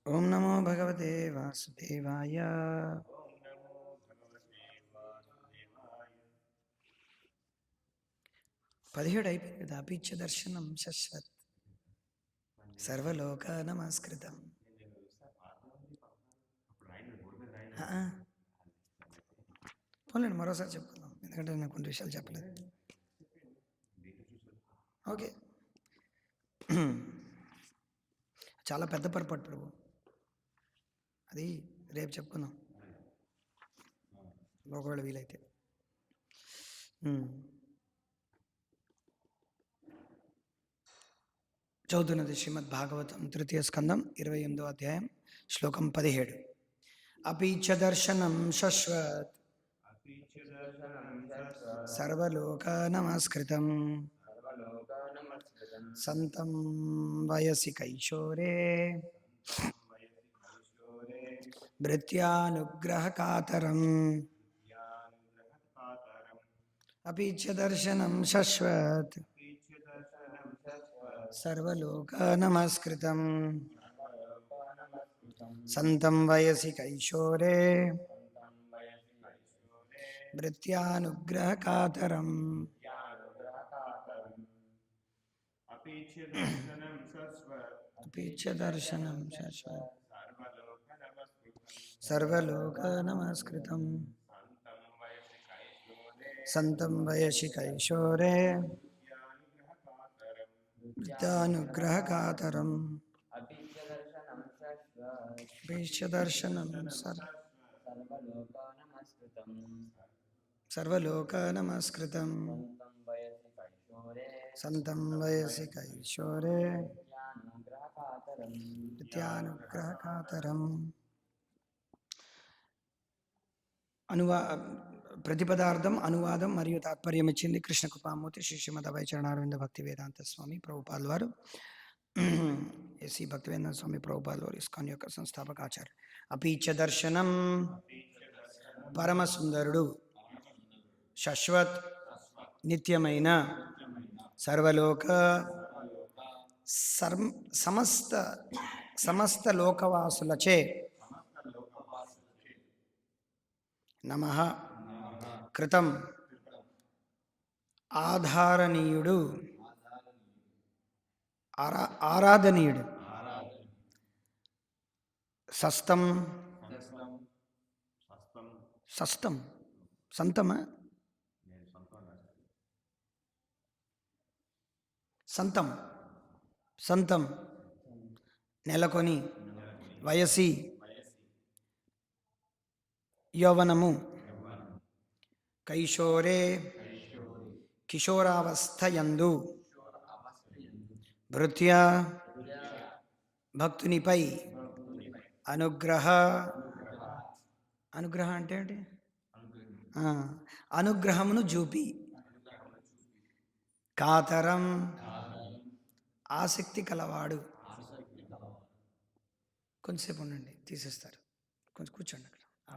ఓం నమో భగవతే వాసుదేవాయ. 17 అయిపోయింది కదా. అపీచ్య దర్శనం శశ్వత్ సర్వలోక నమస్కృతం. పోలేండి, మరోసారి చెప్పుకుందాం, ఎందుకంటే నేను కొన్ని విషయాలు చెప్పలేదు. ఓకే. చాలా పెద్ద పొరపాటు ప్రభు, అది రేపు చెప్పుకుందాం ఒకవేళ వీలైతే. చదువుతున్నది శ్రీమద్ భాగవతం 3వ స్కందం 28వ అధ్యాయం శ్లోకం 17. అపీచ దర్శనం శశ్వత్ సర్వలోక నమస్కృతం సంతం వయసి కైశోరే భృత్యానుగ్రహకాతరం. అపీచ దర్శనం శశ్వత్ సర్వలోక నమస్కృతం సంతం వయసి కైశోరే భృత్యానుగ్రహకాతరం. అపీచ దర్శనం శశ్వత్ సర్వలోక నమస్కృతం సంతం వయసి కైశోరే భృత్యానుగ్రహకాతరం. అపీచ దర్శనం సర్వలోక నమస్కృతం సంతం వయసి కైశోరే భృత్యానుగ్రహకాతరం. ప్రతిపదార్థం, అనువాదం మరియు తాత్పర్యం ఇచ్చింది కృష్ణ కృపామూర్తి శ్రీ శ్రీమద్ అభయ చరణారవింద భక్తి వేదాంత స్వామి ప్రభుపాల్ వారు. ఎస్సి భక్తి వేదాంత స్వామి ప్రభుపాల్ వారు ఇస్కాన్ యొక్క సంస్థాపక ఆచార్య. అపీచ దర్శనం పరమసుందరుడు, శశ్వత్ నిత్యమైన, సర్వలోక సమస్త లోకవాసులచే నమః కృతం ఆధారణీయుడు, ఆరాధనీయుడు, సస్తం సస్తం సంతమా సంతం సంతం నెలకొని, వయసి యౌవనము, కైశోరే కిశోరావస్థయందు, భృత్య భక్తునిపై, అనుగ్రహ అంటే ఏంటి? అనుగ్రహమును చూపి, కాతరం ఆసక్తి కలవాడు. కొంచెంసేపు ఉండండి, తీసేస్తారు. కొంచెం కూర్చోండి అక్కడ ఆ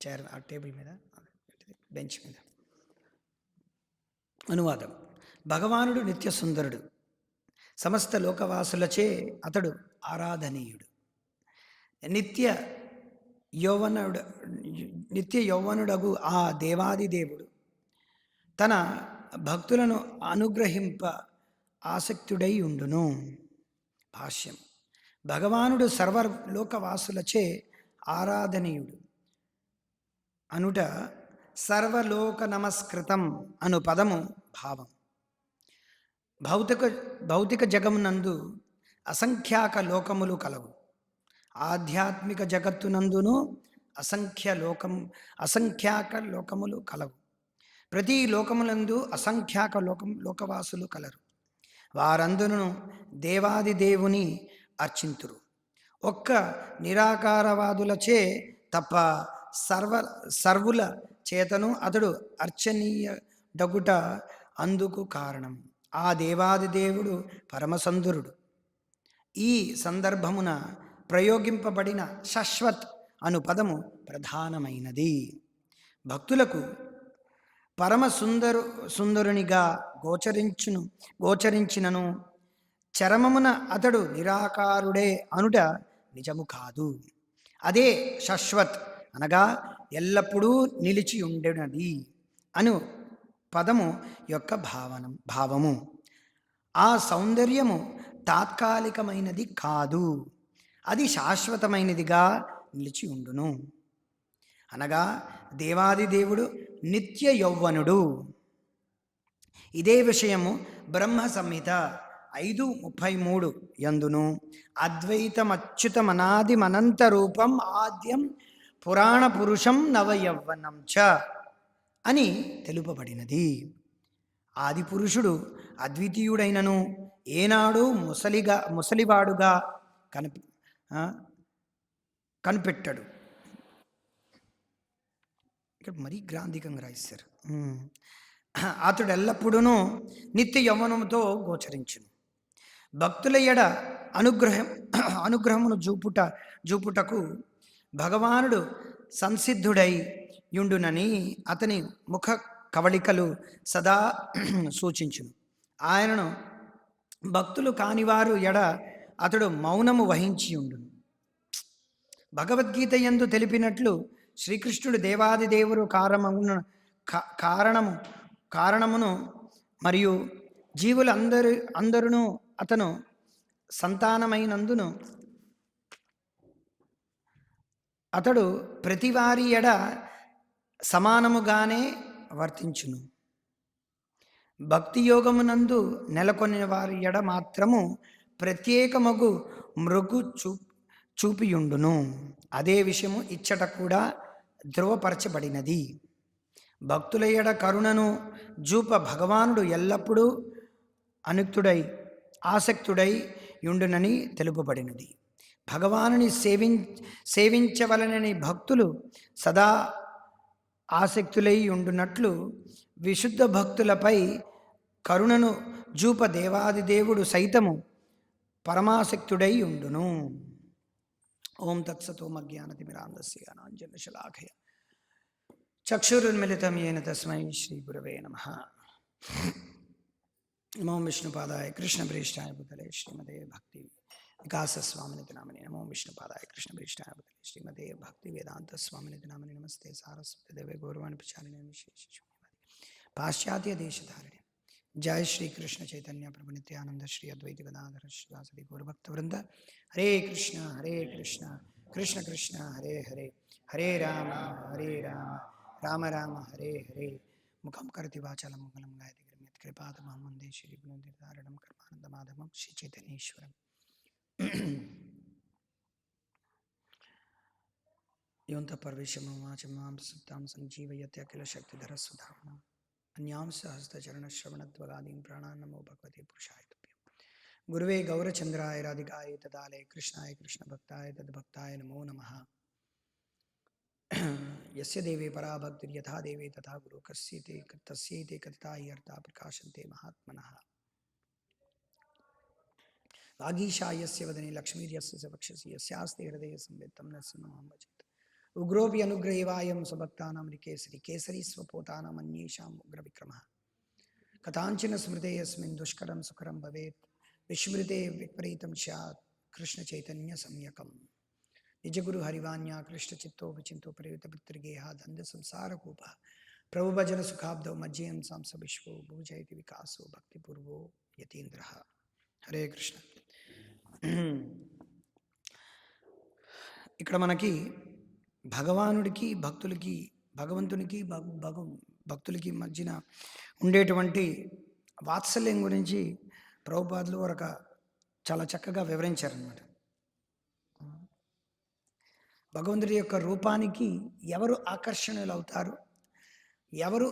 చైర్, ఆ టేబుల్ మీద, బెంచ్ మీద. అనువాదం. భగవానుడు నిత్య సుందరుడు, సమస్త లోకవాసులచే అతడు ఆరాధనీయుడు. నిత్య యౌవనుడగు ఆ దేవాది దేవుడు తన భక్తులను అనుగ్రహింప ఆసక్తుడై ఉండును. భాష్యం. భగవానుడు సర్వలోకవాసులచే ఆరాధనీయుడు అనుట సర్వలోక నమస్కృతం అను పదము భావం. భౌతిక జగమునందు అసంఖ్యాక లోకములు కలవు. ఆధ్యాత్మిక జగత్తునందును అసంఖ్యాక లోకములు కలవు. ప్రతి లోకములందు అసంఖ్యాక లోకవాసులు కలరు. వారందరూ దేవాది దేవుని అర్చింతురు. ఒక్క నిరాకారవాదులచే తప్ప సర్వుల చేతను అతడు అర్చనీయ డగుట అందుకు కారణం. ఆ దేవాది దేవుడు పరమసుందరుడు. ఈ సందర్భమున ప్రయోగింపబడిన శశ్వత్ అను పదము ప్రధానమైనది. భక్తులకు సుందరునిగా గోచరించినను చరమమున అతడు నిరాకారుడే అనుట నిజము కాదు. అదే శాశ్వత్ అనగా ఎల్లప్పుడూ నిలిచి ఉండేది అను పదము యొక్క భావము. ఆ సౌందర్యము తాత్కాలికమైనది కాదు, అది శాశ్వతమైనదిగా నిలిచి ఉండును. అనగా దేవాది దేవుడు నిత్య యౌవనుడు. ఇదే విషయము బ్రహ్మ సంహిత 5:33 యందును అద్వైతమచ్యుతమనాది మనంత రూపం ఆద్యం పురాణ పురుషం నవయౌవనం చ అని తెలుపబడినది. ఆది పురుషుడు అద్వితీయుడైనను ఏనాడు ముసలివాడుగా కనిపెట్టాడు. ఇక్కడ మరీ గ్రాంధికంగా రాయిస్తారు. అతడు ఎల్లప్పుడూ నిత్య యవ్వనముతో గోచరించును. భక్తుల ఎడ అనుగ్రహమును చూపుటకు భగవానుడు సంసిద్ధుడై యుండునని అతని ముఖ కవళికలు సదా సూచించును. ఆయనను భక్తులు కానివారు ఎడ అతడు మౌనము వహించి ఉండును. భగవద్గీత యందు తెలిపినట్లు శ్రీకృష్ణుడు దేవాది దేవుడు కారణమును మరియు జీవులందరూ అతను సంతానమైనందును అతడు ప్రతివారి ఎడ సమానముగానే వర్తించును. భక్తి యోగమునందు నెలకొన్న వారి ఎడ మాత్రము ప్రత్యేకమగు మృగు చూపియుండును. అదే విషయము ఇచ్చట కూడా ధృవపరచబడినది. భక్తుల ఎడ కరుణను జూప భగవానుడు ఎల్లప్పుడూ ఆసక్తుడై యుండునని తెలుపబడినది. భగవానుని సేవించవలనని భక్తులు సదా ఆసక్తులై ఉండునట్లు విశుద్ధ భక్తులపై కరుణను జూప దేవాది దేవుడు సైతము పరమాసక్తుడై ఉండును. ఓం తత్సతోమజ్ఞానతిమిరాంధస్య జ్ఞానాంజనశలాకయ చక్షురున్మిళితం యేన తస్మై శ్రీ గురవే నమః. నమో విష్ణుపాదాయ కృష్ణప్రేష్ఠాయ భూతలే శ్రీమతే భక్తి వికాస స్వామినితి నామని. నమో విష్ణుపాదాయ కృష్ణప్రేష్ఠాయ భూతలే శ్రీమతే భక్తి వేదాంత స్వామినితి నామని. నమస్తే సారస్వతి దేవే గౌరవాణి ప్రచారిణి విశేష పాశ్చాత్య దేశధారిణి. జయ శ్రీ కృష్ణ చైతన్య ప్రభు నిత్యానంద శ్రీ అద్వైత గదాధర శ్రీవాసది గౌరభక్త వృంద. హరే కృష్ణ కృష్ణ కృష్ణ హరే హరే, హరే రామ రామ రామ హరే హరే. ముఖం కరతి వాచాలం మంగళం గాయతి కృపాతమహం వందే శ్రీ గుణనిర్ధారణం కర్మానందమాధవం శ్రీ చైతన్యేశ్వరం. యోంత పర్వేశమాచమాం సుప్తాం సంజీవయత్య అఖిల శక్తిధర సుధారణ అన్యాంశ హస్తచరణశ్రవణద్వగాదీన్ ప్రాణాన్నమో భగవతే పురుషాయ తుభ్యం. గురువే గౌరచంద్రాయ రాధికాయ తదాలయ కృష్ణాయ కృష్ణభక్తాయ తద్భక్తాయ నమో నమః. యస్య దేవే పరాభక్తిర్యథా దేవే తథా గురు తస్యైతే కథితాయ్యర్థా ప్రకాశంతే మహాత్మనః. వాగీశాయస్య వదనే లక్ష్మీర్యస్య వక్షసి యస్యాస్తే హృదయ సంవిత్తం నరసింహం భజేత్. ఉగ్రోపి అనుగ్రహేవాయం స్వభక్తానాం కేసరి కేసరి స్వపోతానాం అన్యేషాం ఉగ్ర విక్రమః. కథాంచిన స్మృతే యస్మిన్ దుష్కరం సుకరం భవేత్ విస్మృతే విపరీతం స్యాత్ కృష్ణ చైతన్య సంయకం. నిజగురు హరివాణ్య కృష్ణ చిత్తో విచింతో ప్రయుత పితృగేహ దంద సంసారకూప ప్రభు భజన సుఖాబ్దౌ మజ్జయం సాంస విశ్వో భూజయతి వికాసో భక్తిపూర్వో యతీంద్ర. హరే కృష్ణ. ఇక్కడ మనకి భగవానుడికి భగవంతునికి భక్తులకి మధ్యన ఉండేటువంటి వాత్సల్యం గురించి ప్రభుపాదులు చాలా చక్కగా వివరించారన్నమాట. భగవంతుడి యొక్క రూపానికి ఎవరు ఆకర్షణలు అవుతారు, ఎవరు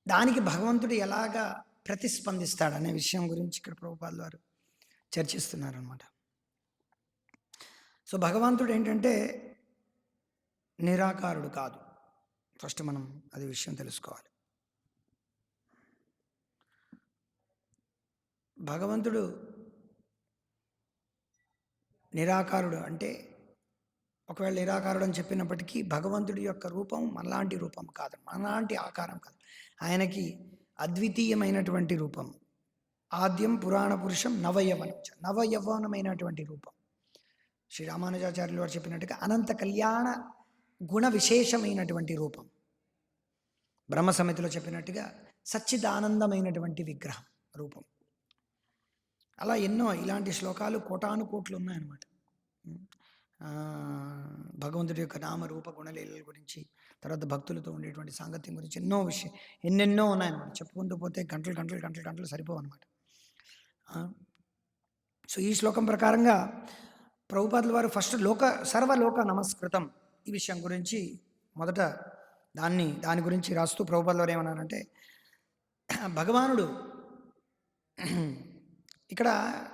దానికి భగవంతుడు ఎలాగా ప్రతిస్పందిస్తాడు అనే విషయం గురించి ఇక్కడ ప్రభుపాదులు వారు చర్చిస్తున్నారన్నమాట. సో భగవంతుడు ఏంటంటే నిరాకారుడు కాదు. ఫస్ట్ మనం అది విషయం తెలుసుకోవాలి. భగవంతుడు నిరాకారుడు అంటే, ఒకవేళ నిరాకారుడు అని చెప్పినప్పటికీ భగవంతుడి యొక్క రూపం మనలాంటి రూపం కాదు, మనలాంటి ఆకారం కాదు. ఆయనకి అద్వితీయమైనటువంటి రూపం. ఆద్యం పురాణ పురుషం నవయవనం, నవయవనమైనటువంటి రూపం. శ్రీ రామానుజాచార్యులు వారు చెప్పినట్టుగా అనంత కళ్యాణ గుణ విశేషమైనటువంటి రూపం. బ్రహ్మ సమితిలో చెప్పినట్టుగా సచ్చిదానందమైనటువంటి విగ్రహం రూపం. అలా ఎన్నో ఇలాంటి శ్లోకాలు కోటాను కోట్లు ఉన్నాయన్నమాట. భగవంతుడి యొక్క నామ రూప గుణలీలల గురించి, తర్వాత భక్తులతో ఉండేటువంటి సాంగత్యం గురించి ఎన్నెన్నో ఉన్నాయన్నమాట. చెప్పుకుంటూ పోతే గంటలు గంటలు గంటలు గంటలు సరిపోవు అనమాట. సో ఈ శ్లోకం ప్రకారంగా ప్రభుపాదుల వారు ఫస్ట్ సర్వలోక నమస్కృతం ఈ విషయం గురించి మొదట దాని గురించి రాస్తూ ప్రభుపాదుల వారు ఏమన్నారంటే, భగవానుడు ఇక్కడ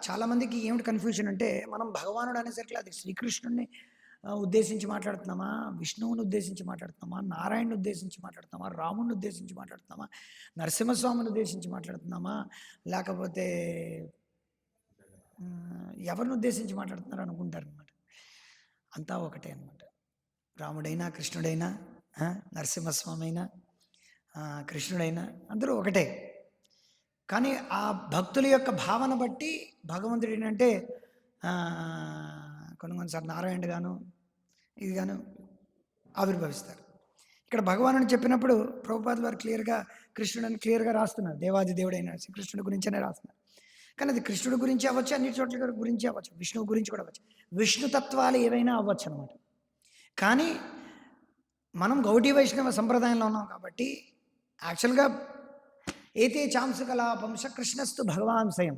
చాలామందికి ఏమిటి కన్ఫ్యూజన్ అంటే, మనం భగవానుడు అనేసరికి అది శ్రీకృష్ణుడిని ఉద్దేశించి మాట్లాడుతున్నామా, విష్ణువుని ఉద్దేశించి మాట్లాడుతున్నామా, నారాయణని ఉద్దేశించి మాట్లాడుతున్నామా, రాముడిని ఉద్దేశించి మాట్లాడుతున్నామా, నరసింహస్వామిని ఉద్దేశించి మాట్లాడుతున్నామా, లేకపోతే ఎవరిని ఉద్దేశించి మాట్లాడుతున్నారు అనుకుంటారు అనమాట. అంతా ఒకటే అనమాట. రాముడైనా కృష్ణుడైనా నరసింహస్వామి అయినా కృష్ణుడైనా అందరూ ఒకటే. కానీ ఆ భక్తుల యొక్క భావన బట్టి భగవంతుడు ఏంటంటే కొన్నిసార్లు నారాయణుడు గాను ఇది గాను ఆవిర్భవిస్తారు. ఇక్కడ భగవానుడు చెప్పినప్పుడు ప్రభుపాదుల వారు కృష్ణుడని క్లియర్గా రాస్తున్నారు. దేవాది దేవుడైన శ్రీకృష్ణుడి గురించనే రాస్తున్నారు. కానీ అది కృష్ణుడి గురించి అవ్వచ్చు, అన్ని చోట్ల గురించి అవ్వచ్చు, విష్ణువు గురించి కూడా అవ్వచ్చు, విష్ణుతత్వాలు ఏవైనా అవ్వచ్చు అనమాట. కానీ మనం గౌడీ వైష్ణవ సంప్రదాయంలో ఉన్నాం కాబట్టి యాక్చువల్గా ఏతే చాంసుకలాపంశ కృష్ణస్తు భగవాన్ స్వయం,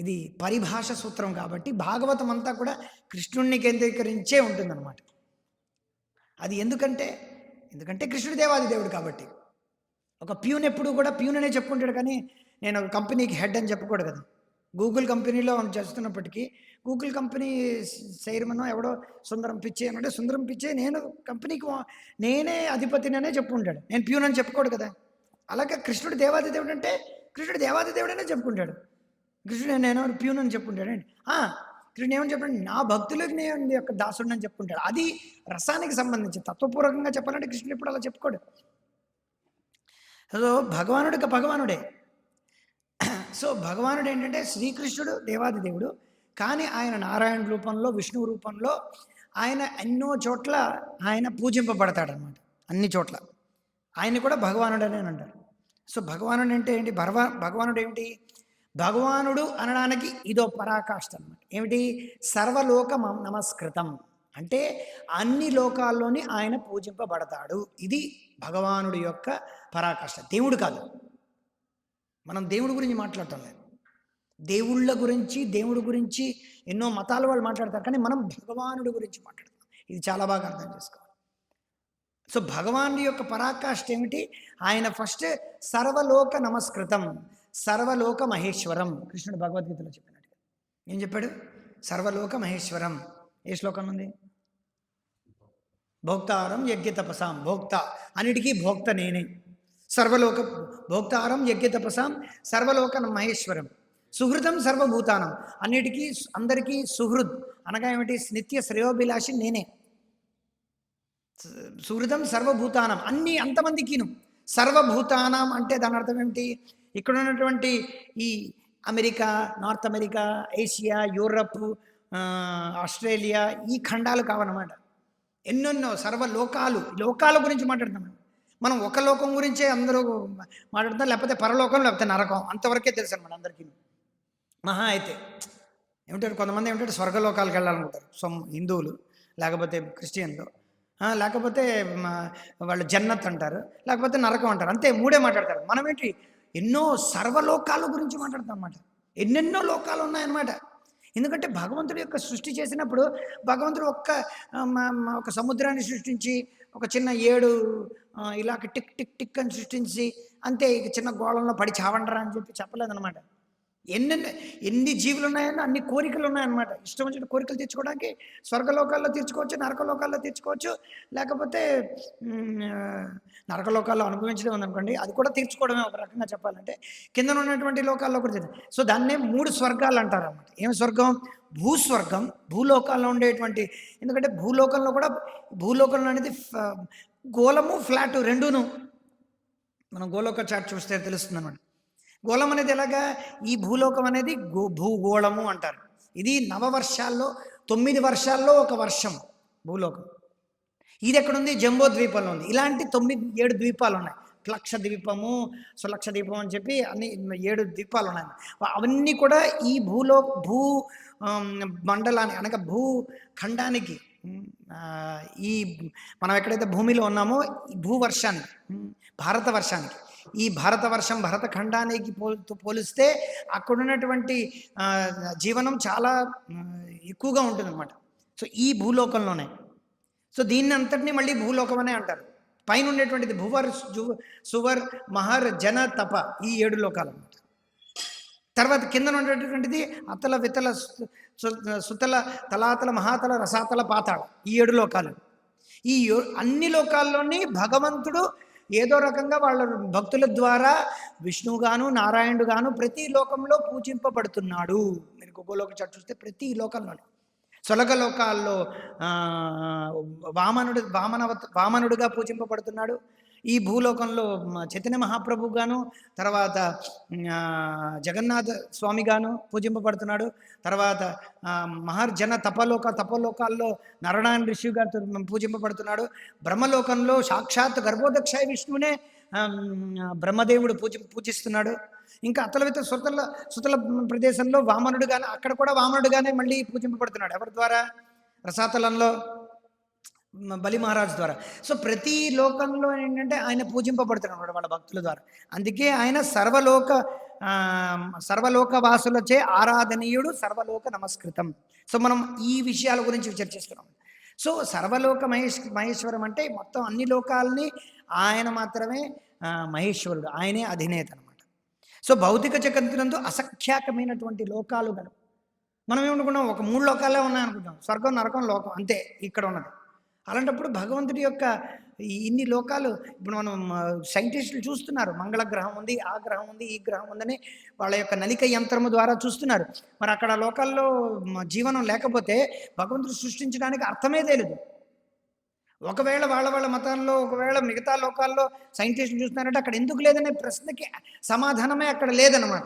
ఇది పరిభాష సూత్రం కాబట్టి భాగవతం అంతా కూడా కృష్ణుణ్ణి కేంద్రీకరించే ఉంటుందన్నమాట. అది ఎందుకంటే కృష్ణుడి దేవాది దేవుడు కాబట్టి. ఒక ప్యూన్ ఎప్పుడు కూడా ప్యూన్ అనే చెప్పుకుంటాడు, కానీ నేను ఒక కంపెనీకి హెడ్ అని చెప్పకూడదు కదా. గూగుల్ కంపెనీలో చేస్తున్నప్పటికీ గూగుల్ కంపెనీ చైర్మన్ ఎవడో సుందరం పిచ్చే అంటే సుందరం పిచ్చే నేను కంపెనీకి నేనే అధిపతిననే చెప్పుకుంటాడు, నేను ప్యూన్ అని చెప్పుకోడు కదా. అలాగే కృష్ణుడు దేవాది దేవుడు అంటే కృష్ణుడు దేవాది దేవుడనే చెప్పుకుంటాడు. కృష్ణుడు నేను ప్యూన్ అని చెప్పుకుంటాడు అండి. కృష్ణుడు ఏమని చెప్పండి, నా భక్తులకు నేను యొక్క దాసుడు అని చెప్పుకుంటాడు. అది రసానికి సంబంధించి. తత్వపూర్వకంగా చెప్పాలంటే కృష్ణుడు ఇప్పుడు అలా చెప్పుకోడు. సో భగవానుడే. సో భగవానుడు ఏంటంటే శ్రీకృష్ణుడు దేవాది దేవుడు, కానీ ఆయన నారాయణ రూపంలో విష్ణువు రూపంలో ఆయన ఎన్నో చోట్ల ఆయన పూజింపబడతాడనమాట. అన్ని చోట్ల ఆయన కూడా భగవానుడు అని అంటారు. సో భగవానుడు అంటే ఏంటి? భగవానుడు ఏమిటి? భగవానుడు అనడానికి ఇదో పరాకాష్ఠ అనమాట. ఏమిటి? సర్వలోక నమస్కృతం అంటే అన్ని లోకాల్లోని ఆయన పూజింపబడతాడు. ఇది భగవానుడి యొక్క పరాకాష్ఠ. దేవుడు కాదు. మనం దేవుడి గురించి మాట్లాడటం లేదు. దేవుడి గురించి ఎన్నో మతాల వాళ్ళు మాట్లాడతారు, కానీ మనం భగవానుడి గురించి మాట్లాడతాం. ఇది చాలా బాగా అర్థం చేసుకోవాలి. సో భగవానుడి యొక్క పరాకాష్ఠ ఏమిటి? ఆయన ఫస్ట్ సర్వలోక నమస్కృతం, సర్వలోక మహేశ్వరం. కృష్ణుడు భగవద్గీతలో చెప్పినట్టుగా ఏం చెప్పాడు? సర్వలోక మహేశ్వరం. ఏ శ్లోకం ఉంది? భోక్తారం యజ్ఞ తపసాం. భోక్త అన్నిటికీ భోక్త నేనే. సర్వలోక భోక్తారం యజ్ఞ తపసాం సర్వలోక మహేశ్వరం. సుహృదం సర్వభూతానం. అన్నిటికీ అందరికీ సుహృద్ అనగా ఏమిటి? నిత్య శ్రేయోభిలాషి నేనే. సుహృదం సర్వభూతానం అంతమందికిను. సర్వభూతానం అంటే దాని అర్థం ఏమిటి? ఇక్కడ ఉన్నటువంటి ఈ America, north America, Asia, Europe, Australia ఈ ఖండాలు కావన్నమాట. ఎన్నెన్నో లోకాల గురించి మాట్లాడుతున్నాం. మనం ఒక లోకం గురించే అందరూ మాట్లాడతాం, లేకపోతే పరలోకం, లేకపోతే నరకం, అంతవరకే తెలుసు అనమాట అందరికీ. మహా అయితే ఏమిటంటే కొంతమంది ఏమిటంటే స్వర్గలోకాలకు వెళ్ళాలనుకుంటారు, హిందువులు, లేకపోతే క్రిస్టియన్లు, లేకపోతే వాళ్ళు జన్నత్ అంటారు, లేకపోతే నరకం అంటారు. అంతే, మూడే మాట్లాడతారు. మనం ఏంటి ఎన్నో సర్వలోకాల గురించి మాట్లాడతాం అన్నమాట. ఎన్నెన్నో లోకాలు ఉన్నాయన్నమాట. ఎందుకంటే భగవంతుడి యొక్క సృష్టి చేసినప్పుడు భగవంతుడు ఒక సముద్రాన్ని సృష్టించి ఒక చిన్న 7 ఇలా టిక్ టిక్ టిక్ అని సృష్టించి అంతే, ఇక చిన్న గోళంలో పడి చావండరా అని చెప్పలేదన్నమాట. ఎన్ని జీవులు ఉన్నాయని అన్ని కోరికలు ఉన్నాయన్నమాట. ఇష్టం వచ్చిన కోరికలు తీర్చుకోవడానికి స్వర్గలోకాల్లో తీర్చుకోవచ్చు, నరకలోకాల్లో తీర్చుకోవచ్చు, లేకపోతే నరకలోకాల్లో అనుభవించడం ఉందనుకోండి, అది కూడా తీర్చుకోవడమే ఒక రకంగా చెప్పాలంటే. కింద ఉన్నటువంటి లోకాల్లో కూడా సో దాన్నే 3 స్వర్గాలు అంటారు అన్నమాట. ఏమి స్వర్గం? భూస్వర్గం, భూలోకాల్లో ఉండేటువంటి. ఎందుకంటే భూలోకంలో అనేది గోళము ఫ్లాట్ రెండును. మనం గోలోక చాట్ చూస్తే తెలుస్తుంది అన్నమాట. గోళం అనేది ఎలాగా? ఈ భూలోకం అనేది భూగోళము అంటారు. ఇది నవవర్షాల్లో 9 వర్షాల్లో ఒక వర్షం భూలోకం. ఇది ఎక్కడుంది? జంబో ద్వీపంలో ఉంది. ఇలాంటి 7 ద్వీపాలు ఉన్నాయి. లక్ష ద్వీపము, సులక్ష ద్వీపం అని చెప్పి అన్ని 7 ద్వీపాలు ఉన్నాయి. అవన్నీ కూడా ఈ భూ మండలానికి అనగా భూఖండానికి ఈ మనం ఎక్కడైతే భూమిలో ఉన్నామో ఈ భూవర్షానికి, భారత వర్షానికి, ఈ భారతవర్షం భరతఖండానికి పోలిస్తే అక్కడ ఉన్నటువంటి జీవనం చాలా ఎక్కువగా ఉంటుందన్నమాట. సో ఈ భూలోకంలోనే, సో దీన్ని అంతటినీ మళ్ళీ భూలోకం అనే అంటారు. పైన ఉండేటువంటిది భువర్, సువర్, మహర్, జన, తప, ఈ 7 లోకాలు అన్నమాట. తర్వాత కింద ఉండేటటువంటిది అతల, వితల, సుతల, తలాతల, మహాతల, రసాతల, పాతాళ, ఈ 7 లోకాలు. ఈ అన్ని లోకాల్లోని భగవంతుడు ఏదో రకంగా వాళ్ళ భక్తుల ద్వారా విష్ణువుగాను నారాయణుడుగాను ప్రతి లోకంలో పూజింపబడుతున్నాడు. మీరు గోలోక చర్చ చూస్తే ప్రతి లోకంలోనే సొలగ లోకాల్లో వామనుడుగా పూజింపబడుతున్నాడు. ఈ భూలోకంలో చైతన్య మహాప్రభుగాను, తర్వాత జగన్నాథ స్వామిగాను పూజింపబడుతున్నాడు. తర్వాత మహర్జన తపలోకాల్లో నారాయణ ఋషి గారితో పూజింపబడుతున్నాడు. బ్రహ్మలోకంలో సాక్షాత్ గర్భోదక్షాయ విష్ణువునే బ్రహ్మదేవుడు పూజిస్తున్నాడు. ఇంకా అతలవిత సుతల ప్రదేశంలో వామనుడుగానే, అక్కడ కూడా వామనుడుగానే మళ్ళీ పూజింపబడుతున్నాడు. ఎవరి ద్వారా? రసాతలంలో బలి మహారాజు ద్వారా. సో ప్రతి లోకంలో ఏంటంటే ఆయన పూజింపబడుతున్నాడు వాళ్ళ భక్తుల ద్వారా. అందుకే ఆయన సర్వలోక వాసులచే ఆరాధనీయుడు, సర్వలోక నమస్కృతం. సో మనం ఈ విషయాల గురించి చర్చిస్తున్నాం. సో సర్వలోక మహేశ్వరం అంటే మొత్తం అన్ని లోకాలని ఆయన మాత్రమే మహేశ్వరుడు, ఆయనే అధినేత అనమాట. సో భౌతిక జగత్తునందు అసంఖ్యాకమైనటువంటి లోకాలు గలవు. మనం ఏమనుకున్నాం? ఒక 3 లోకాలే ఉన్నాయనుకుంటాం, స్వర్గం, నరకం, లోకం, అంతే ఇక్కడ ఉన్నది. అలాంటప్పుడు భగవంతుడి యొక్క ఇన్ని లోకాలు, ఇప్పుడు మనం సైంటిస్టులు చూస్తున్నారు, మంగళ గ్రహం ఉంది, ఆ గ్రహం ఉంది, ఈ గ్రహం ఉందని వాళ్ళ యొక్క నలిక యంత్రము ద్వారా చూస్తున్నారు. మరి అక్కడ లోకాల్లో జీవనం లేకపోతే భగవంతుడు సృష్టించడానికి అర్థమే తెలియదు. ఒకవేళ వాళ్ళ మతాల్లో ఒకవేళ మిగతా లోకాల్లో సైంటిస్టులు చూస్తున్నారంటే అక్కడ ఎందుకు లేదనే ప్రశ్నకి సమాధానమే అక్కడ లేదనమాట.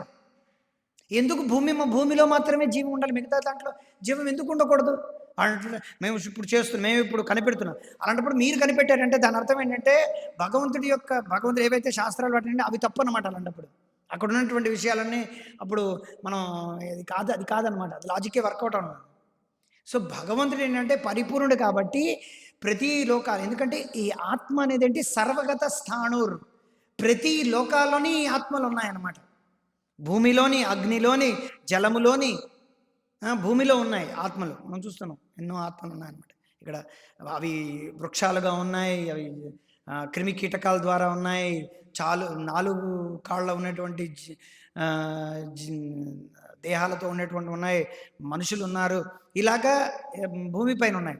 ఎందుకు భూమిలో మాత్రమే జీవం ఉండాలి, మిగతా దాంట్లో జీవం ఎందుకు ఉండకూడదు అంటే మేము ఇప్పుడు కనిపెడుతున్నాం. అలాంటప్పుడు మీరు కనిపెట్టారంటే దాని అర్థం ఏంటంటే భగవంతుడు ఏవైతే శాస్త్రాలు పట్టినంటే అవి తప్పు అనమాట. అలాంటప్పుడు అక్కడ ఉన్నటువంటి విషయాలన్నీ అప్పుడు మనం అది కాదనమాట, అది లాజిక్కే వర్కౌట్ అన్నమాట. సో భగవంతుడు ఏంటంటే పరిపూర్ణుడు కాబట్టి ప్రతి లోకాలు, ఎందుకంటే ఈ ఆత్మ అనేది ఏంటి? సర్వగత స్థాణుర్, ప్రతి లోకాల్లోని ఆత్మలు ఉన్నాయన్నమాట. భూమిలోని, అగ్నిలోని, జలములోని, భూమిలో ఉన్నాయి ఆత్మలు. మనం చూస్తున్నాం ఎన్నో ఆత్మలు ఉన్నాయన్నమాట. ఇక్కడ అవి వృక్షాలుగా ఉన్నాయి, అవి క్రిమి కీటకాల ద్వారా ఉన్నాయి, 4 కాళ్ళ ఉన్నటువంటి దేహాలతో ఉన్నటువంటి ఉన్నాయి, మనుషులు ఉన్నారు, ఇలాగా భూమిపైన ఉన్నాయి.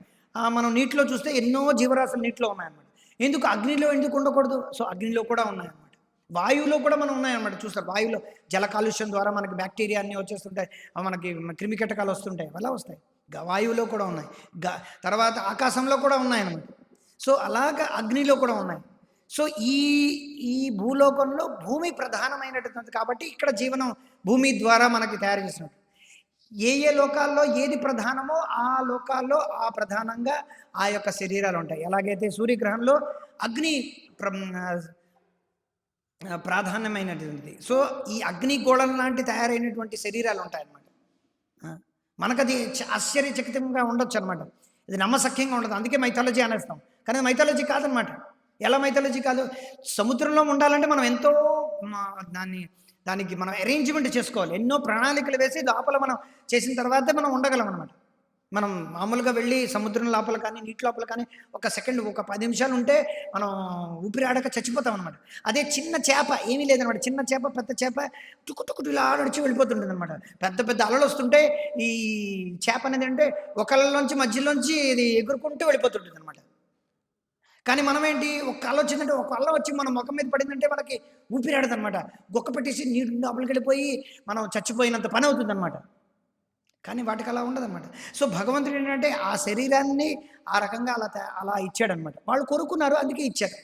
మనం నీటిలో చూస్తే ఎన్నో జీవరాశులు నీటిలో ఉన్నాయన్నమాట. ఎందుకు అగ్నిలో ఎందుకు ఉండకూడదు? సో అగ్నిలో కూడా ఉన్నాయన్నమాట. వాయువులో కూడా మనం ఉన్నాయన్నమాట. చూస్తారు వాయువులో జల కాలుష్యం ద్వారా మనకి బ్యాక్టీరియా అన్నీ వచ్చేస్తుంటాయి, మనకి క్రిమి కీటకాలు వస్తుంటాయి, అలా వస్తాయి. వాయువులో కూడా ఉన్నాయి, తర్వాత ఆకాశంలో కూడా ఉన్నాయన్నమాట. సో అలాగా అగ్నిలో కూడా ఉన్నాయి. సో ఈ భూలోకంలో భూమి ప్రధానమైనటువంటి కాబట్టి ఇక్కడ జీవనం భూమి ద్వారా మనకి తయారు చేసినట్టు. ఏ లోకాల్లో ఏది ప్రధానమో ఆ లోకాల్లో ఆ ప్రధానంగా ఆ యొక్క శరీరాలు ఉంటాయి. ఎలాగైతే సూర్యగ్రహంలో అగ్ని ప్రాధాన్యమైనటువంటిది. సో ఈ అగ్నిగోళం లాంటి తయారైనటువంటి శరీరాలు ఉంటాయన్నమాట. మనకది ఆశ్చర్యచకితంగా ఉండొచ్చు అనమాట, ఇది నమ్మసఖ్యంగా ఉండదు. అందుకే మైథాలజీ అనేస్తాం, కానీ మైథాలజీ కాదనమాట. ఎలా మైథాలజీ కాదు? సముద్రంలో ఉండాలంటే మనం ఎంతో దానికి మనం అరేంజ్మెంట్ చేసుకోవాలి, ఎన్నో ప్రణాళికలు వేసి లోపల మనం చేసిన తర్వాతే మనం ఉండగలం అనమాట. మనం మామూలుగా వెళ్ళి సముద్రం లోపల కానీ నీటి లోపల కానీ ఒక సెకండ్, ఒక 10 నిమిషాలు ఉంటే మనం ఊపిరాడక చచ్చిపోతాం అనమాట. అదే చిన్న చేప ఏమీ లేదనమాట, చిన్న చేప పెద్ద చేప టుకుటుకుటు ఇలా ఆడొచ్చి వెళ్ళిపోతుంటుంది అనమాట. పెద్ద అలలు వస్తుంటే ఈ చేప అనేది అంటే ఒకళ్ళలోంచి మధ్యలోంచి ఇది ఎగురుకుంటూ వెళ్ళిపోతుంటుంది అనమాట. కానీ మనం ఏంటి, ఒక అల్ల వచ్చిందంటే ఒక అల్ల వచ్చి మన ముఖం మీద పడిందంటే మనకి ఊపిరాడదనమాట, గొక్క పెట్టేసి నీరు లోపలికి వెళ్ళిపోయి మనం చచ్చిపోయినంత పని అవుతుంది అనమాట. కానీ వాటికి అలా ఉండదన్నమాట. సో భగవంతుడు ఏంటంటే ఆ శరీరాన్ని ఆ రకంగా అలా ఇచ్చాడనమాట. వాళ్ళు కోరుకున్నారు, అందుకే ఇచ్చారు.